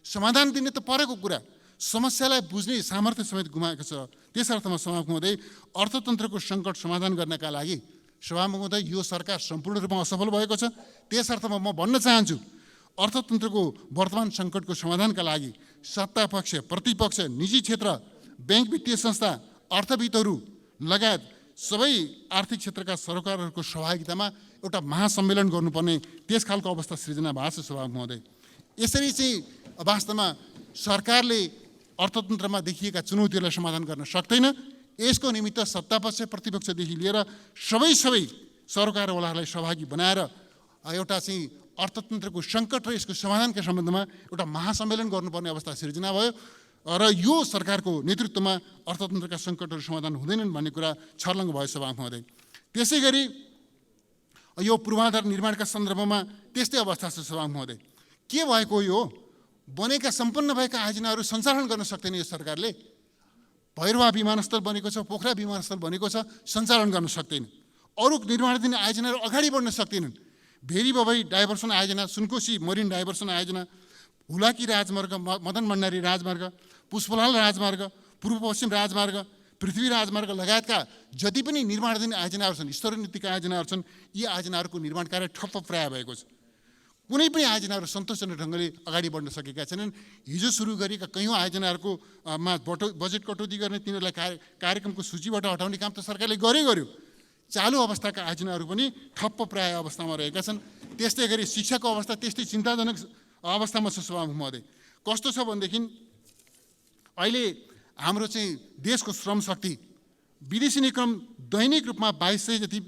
समाधान दिने त परेको कुरा, समस्यालाई बुझ्ने सामर्थ्य समेत गुमाएको छ। त्यस अर्थमा सभामुख महोदय, अर्थतन्त्रको सङ्कट समाधान गर्नका लागि सभामुख महोदय यो सरकार सम्पूर्ण रूपमा असफल भएको छ। त्यस अर्थमा म भन्न चाहन्छु, अर्थतन्त्रको वर्तमान सङ्कटको समाधानका लागि सत्तापक्ष, प्रतिपक्ष, निजी क्षेत्र, ब्याङ्क, वित्तीय संस्था, अर्थविदहरू लगायत सबै आर्थिक क्षेत्रका सरकारहरूको सहभागितामा एउटा महासम्मेलन गर्नुपर्ने त्यस खालको अवस्था सृजना भएको छ। सभामुख महोदय, यसरी चाहिँ वास्तवमा सरकारले अर्थतन्त्रमा देखिएका चुनौतीहरूलाई समाधान गर्न सक्दैन। यसको निमित्त सत्तापक्ष, प्रतिपक्षदेखि लिएर सबै सरकारवालाहरूलाई सहभागी बनाएर एउटा चाहिँ अर्थतन्त्रको सङ्कट र यसको समाधानका सम्बन्धमा एउटा महासम्मेलन गर्नुपर्ने अवस्था सृजना भयो र यो सरकारको नेतृत्वमा अर्थतन्त्रका सङ्कटहरू समाधान हुँदैनन् भन्ने कुरा छर्लङ्ग भयो। सभामुख महोदय, त्यसै गरी यो पूर्वाधार निर्माणका सन्दर्भमा त्यस्तै अवस्था छ। सभामुख महोदय, के भएको यो बनेका सम्पन्न भएका आयोजनाहरू सञ्चालन गर्न सक्दैन यो सरकारले। भैरवा विमानस्थल बनेको छ, पोखरा विमानस्थल बनेको छ, सञ्चालन गर्न सक्दैन। अरू निर्माणाधीन आयोजनाहरू अगाडि बढ्न सक्दैनन्। भेरी बबई डाइभर्सन आयोजना, सुनकोशी मरिन डाइभर्सन आयोजना, हुलाकी राजमार्ग, मदन भण्डारी राजमार्ग, पुष्पलाल राजमार्ग, पूर्व पश्चिम राजमार्ग, पृथ्वी राजमार्ग लगायतका जति पनि निर्माणाधीन आयोजनाहरू छन्, स्तरोन्नतिका आयोजनाहरू छन्, यी आयोजनाहरूको निर्माण कार्य ठप्प प्राय भएको छ। कुनै पनि आयोजनाहरू सन्तोषजनक ढङ्गले अगाडि बढ्न सकेका छैनन्। हिजो सुरु गरेका कैयौँ आयोजनाहरूको बजेट कटौती गर्ने, तिनीहरूलाई कार्यक्रमको सूचीबाट हटाउने काम त सरकारले गर्यो। चालु अवस्थाका आयोजनाहरू पनि ठप्प प्राय अवस्थामा रहेका छन्। त्यस्तै गरी शिक्षाको अवस्था त्यस्तै चिन्ताजनक अवस्थामा छ। सभामुख महोदय, कस्तो छ भनेदेखि अहिले हाम्रो चाहिँ देशको श्रम शक्ति, विदेशी निक्रम दैनिक रूपमा 2200 जति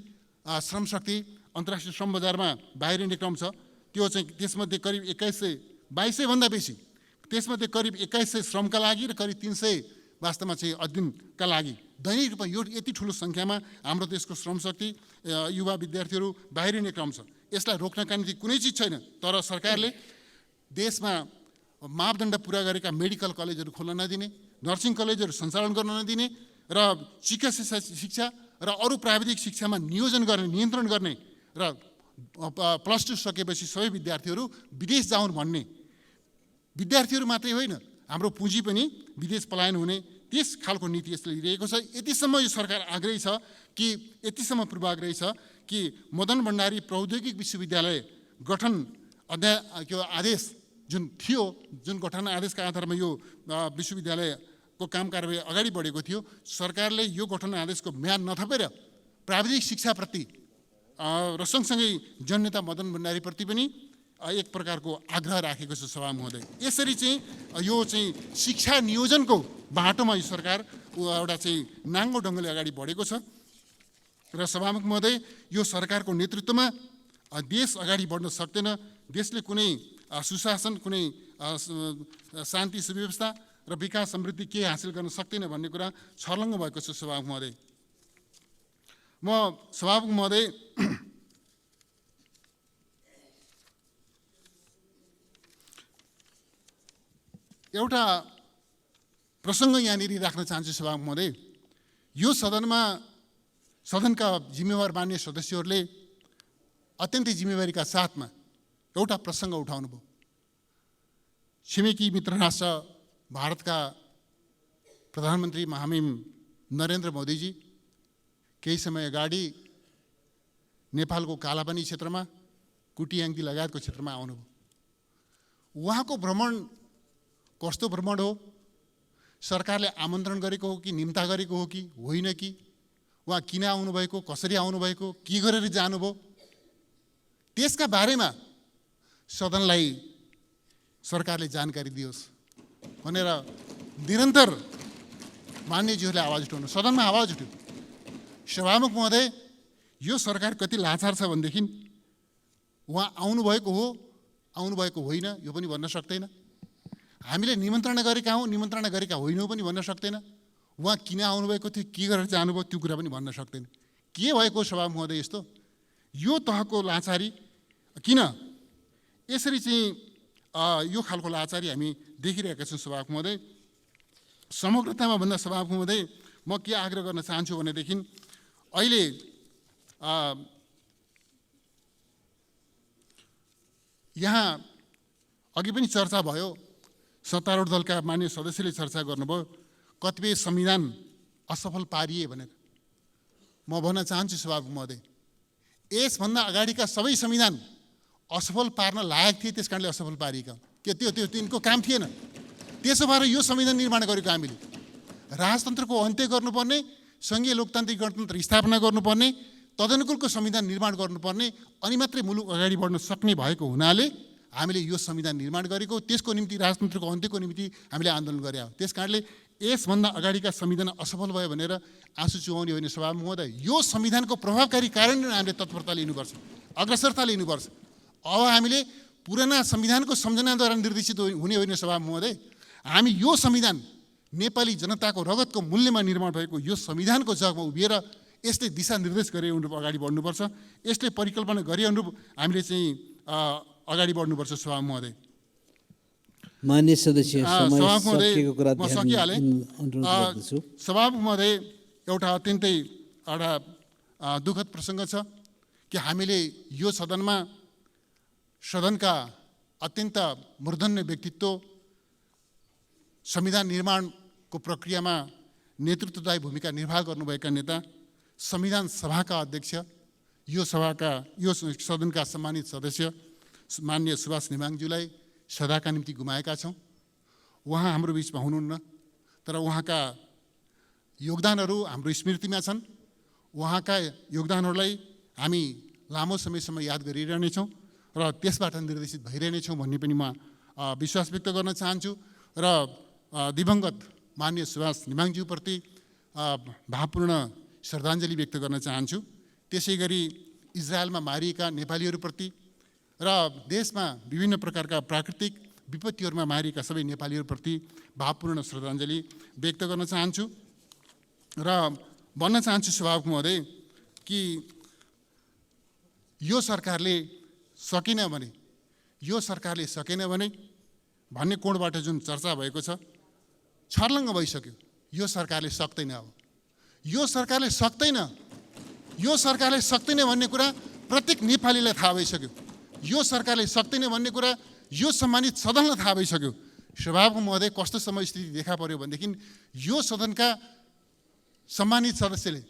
श्रम शक्ति अन्तर्राष्ट्रिय श्रम बजारमा बाहिरिने क्रम छ। त्यो चाहिँ त्यसमध्ये करिब 2200 भन्दा बेसी, त्यसमध्ये करिब 2100 श्रमका लागि र करिब 300 वास्तवमा चाहिँ अध्ययनका लागि दैनिक रूपमा यो यति ठुलो सङ्ख्यामा हाम्रो देशको श्रम शक्ति, युवा विद्यार्थीहरू बाहिरिने क्रम छ। यसलाई रोक्नका निम्ति कुनै चिज छैन, तर सरकारले देशमा मापदण्ड पुरा गरेका मेडिकल कलेजहरू खोल्न नदिने, नर्सिङ कलेजहरू सञ्चालन गर्न नदिने र चिकित्सा शिक्षा र अरू प्राविधिक शिक्षामा नियोजन गर्ने, नियन्त्रण गर्ने र +2 सकेपछि सबै विद्यार्थीहरू विदेश जाउन् भन्ने, विद्यार्थीहरू मात्रै होइन हाम्रो पुँजी पनि विदेश पलायन हुने त्यस खालको नीति यसले लिइरहेको छ। यतिसम्म यो सरकार आग्रही छ कि, यतिसम्म पूर्वाग्रही छ कि मदन भण्डारी प्रौद्योगिक विश्वविद्यालय गठन आदेश जुन थियो, जुन गठन आदेशका आधारमा यो विश्वविद्यालयको काम कारबाही अगाडि बढेको थियो, सरकारले यो गठन आदेशको म्याद नथपेर प्राविधिक शिक्षाप्रति र सँगसँगै जननेता मदन भण्डारीप्रति पनि एक प्रकारको आग्रह राखेको छ सभा महोदय। यसरी चाहिँ यो चाहिँ शिक्षा नियोजनको बाटोमा यो सरकार एउटा चाहिँ नाङ्गो ढङ्गले अगाडि बढेको छ र सभामुख महोदय, यो सरकारको नेतृत्वमा देश अगाडि बढ्न सक्दैन, देशले कुनै सुशासन, कुनै शान्ति सुव्यवस्था र विकास समृद्धि के हासिल गर्न सक्दैन भन्ने कुरा छर्लङ्ग भएको छ सभामुख महोदय। म सभामुख महोदय एउटा प्रसङ्ग यहाँनिर राख्न चाहन्छु सभामुख महोदय। यो सदनका जिम्मेवार मान्य सदस्यहरूले अत्यन्तै जिम्मेवारीका साथमा एउटा प्रसङ्ग उठाउनुभयो। छिमेकी मित्र राष्ट्र भारतका प्रधानमन्त्री महामहिम नरेन्द्र मोदीजी केही समय अगाडि नेपालको कालापानी क्षेत्रमा, कुटियाङ्गी लगायतको क्षेत्रमा आउनुभयो। उहाँको भ्रमण कस्तो भ्रमण हो? सरकारले आमन्त्रण गरेको हो कि निम्ता गरेको हो कि होइन, कि उहाँ किन आउनुभएको, कसरी आउनुभएको, के गरेर जानुभयो, त्यसका बारेमा सदनलाई सरकारले जानकारी दियोस् भनेर निरन्तर मान्यज्यूहरूले आवाज उठाउनु, सदनमा आवाज उठ्यो। सभामुख महोदय, यो सरकार कति लाचार छ भनेदेखि उहाँ आउनुभएको हो, आउनुभएको होइन यो पनि भन्न सक्दैन। हामीले निमन्त्रणा गरेका हौँ, निमन्त्रणा गरेका होइनौँ पनि भन्न सक्दैन। उहाँ किन आउनुभएको थियो, के गरेर जानुभयो, त्यो कुरा पनि भन्न सक्दैन। के भएको सभामुख महोदय यस्तो? यो तहको लाचारी किन? यसरी चाहिँ यो खालको लाचारी हामी देखिरहेका छौँ सभामुख महोदय। समग्रतामा भन्दा सभामुख महोदय, म के आग्रह गर्न चाहन्छु भनेदेखि अहिले यहाँ अघि पनि चर्चा भयो, सत्तारूढ दलका मान्य सदस्यले चर्चा गर्नुभयो कतिपय संविधान असफल पारिए भनेर। म भन्न चाहन्छु सभामुख महोदय, यसभन्दा अगाडिका सबै संविधान असफल पार्न लायक थिए, त्यस कारणले असफल पारिएका। के त्यो तिनको काम थिएन? त्यसो भएर यो संविधान निर्माण गरेको हामीले राजतन्त्रको अन्त्य गर्नुपर्ने, सङ्घीय लोकतान्त्रिक गणतन्त्र स्थापना गर्नुपर्ने, तदनुकूलको संविधान निर्माण गर्नुपर्ने, अनि मात्रै मुलुक अगाडि बढ्न सक्ने भएको हुनाले हामीले यो संविधान निर्माण गरेको, त्यसको निम्ति राजतन्त्रको अन्त्यको निम्ति हामीले आन्दोलन गरे हो। त्यस कारणले यसभन्दा अगाडिका संविधान असफल भयो भनेर आँसु चुहाउने होइन सभामुख महोदय। यो संविधानको प्रभावकारी कार्यान्वयन हामीले तत्परता लिनुपर्छ, अग्रसरता लिनुपर्छ। अब हामीले पुराना संविधानको सम्झनाद्वारा निर्देशित हुने होइन सभामुख महोदय। हामी यो संविधान नेपाली जनताको रगतको मूल्यमा निर्माण भएको यो संविधानको जगमा उभिएर यसले दिशानिर्देश गरे अनुरूप अगाडि बढ्नुपर्छ, यसले परिकल्पना गरे अनुरूप हामीले चाहिँ अगाडि बढ्नुपर्छ सभामुख महोदय। मान्य सदस्य, सभामुख महोदय, सकिएको कुरा म सकिहालेँ। अनुरोध गर्दछु। सभामुख महोदय, एउटा अत्यन्तै एउटा दुःखद प्रसङ्ग छ कि हामीले यो सदनका अत्यन्त मूर्धन्य व्यक्तित्व, संविधान निर्माणको प्रक्रियामा नेतृत्वदायी भूमिका निर्वाह गर्नुभएका नेता, संविधान सभाका अध्यक्ष, यो सदनका सम्मानित सदस्य माननीय सुभाष नेमाङज्यूलाई सदाका निम्ति गुमाएका छौँ। उहाँ हाम्रो बिचमा हुनुहुन्न, तर उहाँका योगदानहरू हाम्रो स्मृतिमा छन्। उहाँका योगदानहरूलाई हामी लामो समयसम्म याद गरिरहनेछौँ र त्यसबाट निर्देशित भइरहनेछौँ भन्ने पनि म विश्वास व्यक्त गर्न चाहन्छु। र दिवंगत माननीय सुभाष नेमाङज्यूप्रति भावपूर्ण श्रद्धाञ्जली व्यक्त गर्न चाहन्छु। त्यसै गरी इजरायलमा मारिएका नेपालीहरूप्रति र देशमा विभिन्न प्रकारका प्राकृतिक विपत्तिहरूमा मारिएका सबै नेपालीहरूप्रति भावपूर्ण श्रद्धाञ्जली व्यक्त गर्न चाहन्छु। र भन्न चाहन्छु सभामुख महोदय कि यो सरकारले सकेन भने भन्ने कोणबाट जुन चर्चा भएको छ, छर्लङ्ग भइसक्यो। यो सरकारले सक्दैन। अब यो सरकारले सक्दैन भन्ने कुरा प्रत्येक नेपालीलाई थाहा भइसक्यो। यो सरकारले सक्दैन भन्ने कुरा यो सम्मानित सदनलाई थाहा भइसक्यो। सभामुख महोदय, कस्तो समय स्थिति देखा पर्यो भनेदेखि यो सदनका सम्मानित सदस्यले,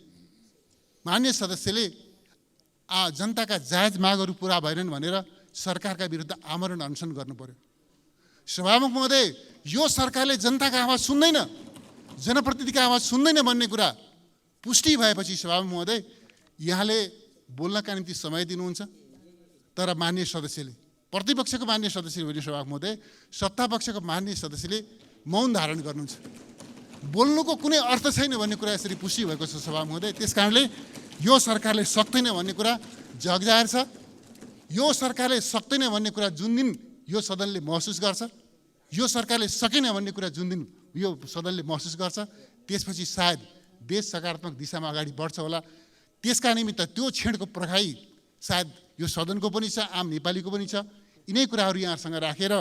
मान्य सदस्यले जनताका जायज मागहरू पुरा भएनन् भनेर सरकारका विरुद्ध आमरण अनसन गर्नु पर्यो। सभामुख महोदय, यो सरकारले जनताको आवाज सुन्दैन, जनप्रतिनिधिको आवाज सुन्दैन भन्ने कुरा पुष्टि भएपछि सभामुख महोदय यहाँले बोल्नका निम्ति समय दिनुहुन्छ, तर मान्य सदस्यले, प्रतिपक्षको मान्य सदस्य भने सभामुख महोदय, सत्तापक्षको मान्य सदस्यले मौन धारण गर्नुहुन्छ। बोल्नुको कुनै अर्थ छैन भन्ने कुरा यसरी पुष्टि भएको छ सभामुख महोदय। त्यस कारणले यो सरकारले सक्दैन भन्ने कुरा जगजाहेर छ। यो सरकारले सक्दैन भन्ने कुरा जुन दिन यो सदनले महसुस गर्छ, यो सरकारले सकेन भन्ने कुरा जुन दिन यो सदनले महसुस गर्छ, त्यसपछि सायद देश सकारात्मक दिशामा अगाडि बढ्छ होला। त्यसका निमित्त त्यो क्षणको पर्खाइ सायद यो सदनको पनि छ, आम नेपालीको पनि छ। यिनै कुराहरू यहाँसँग राखेर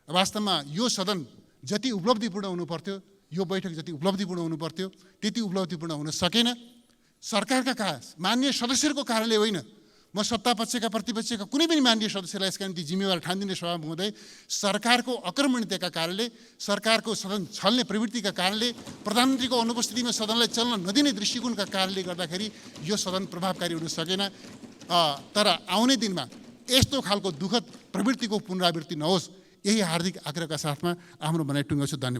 वास्तवमा यो सदन जति उपलब्धिपूर्ण हुनुपर्थ्यो, यो बैठक जति उपलब्धिपूर्ण हुनुपर्थ्यो, त्यति उपलब्धिपूर्ण हुन सकेन। सरकारका मान्य सदस्यहरूको कारणले होइन, म सत्तापक्षका प्रतिपक्षका कुनै पनि मान्य सदस्यलाई यसका निम्ति जिम्मेवार ठान्दिने सभामुख महोदय। सरकारको अकर्मण्यताका कारणले, सरकारको सदन छल्ने प्रवृत्तिका कारणले, प्रधानमन्त्रीको अनुपस्थितिमा सदनलाई चल्न नदिने दृष्टिकोणका कारणले गर्दाखेरि यो सदन प्रभावकारी हुन सकेन। तर आउने दिनमा यस्तो खालको दुःखद प्रवृत्तिको पुनरावृत्ति नहोस्, यही हार्दिक आग्रहका साथमा आफ्नो भनाइ टुङ्ग्याउँछु। धन्यवाद।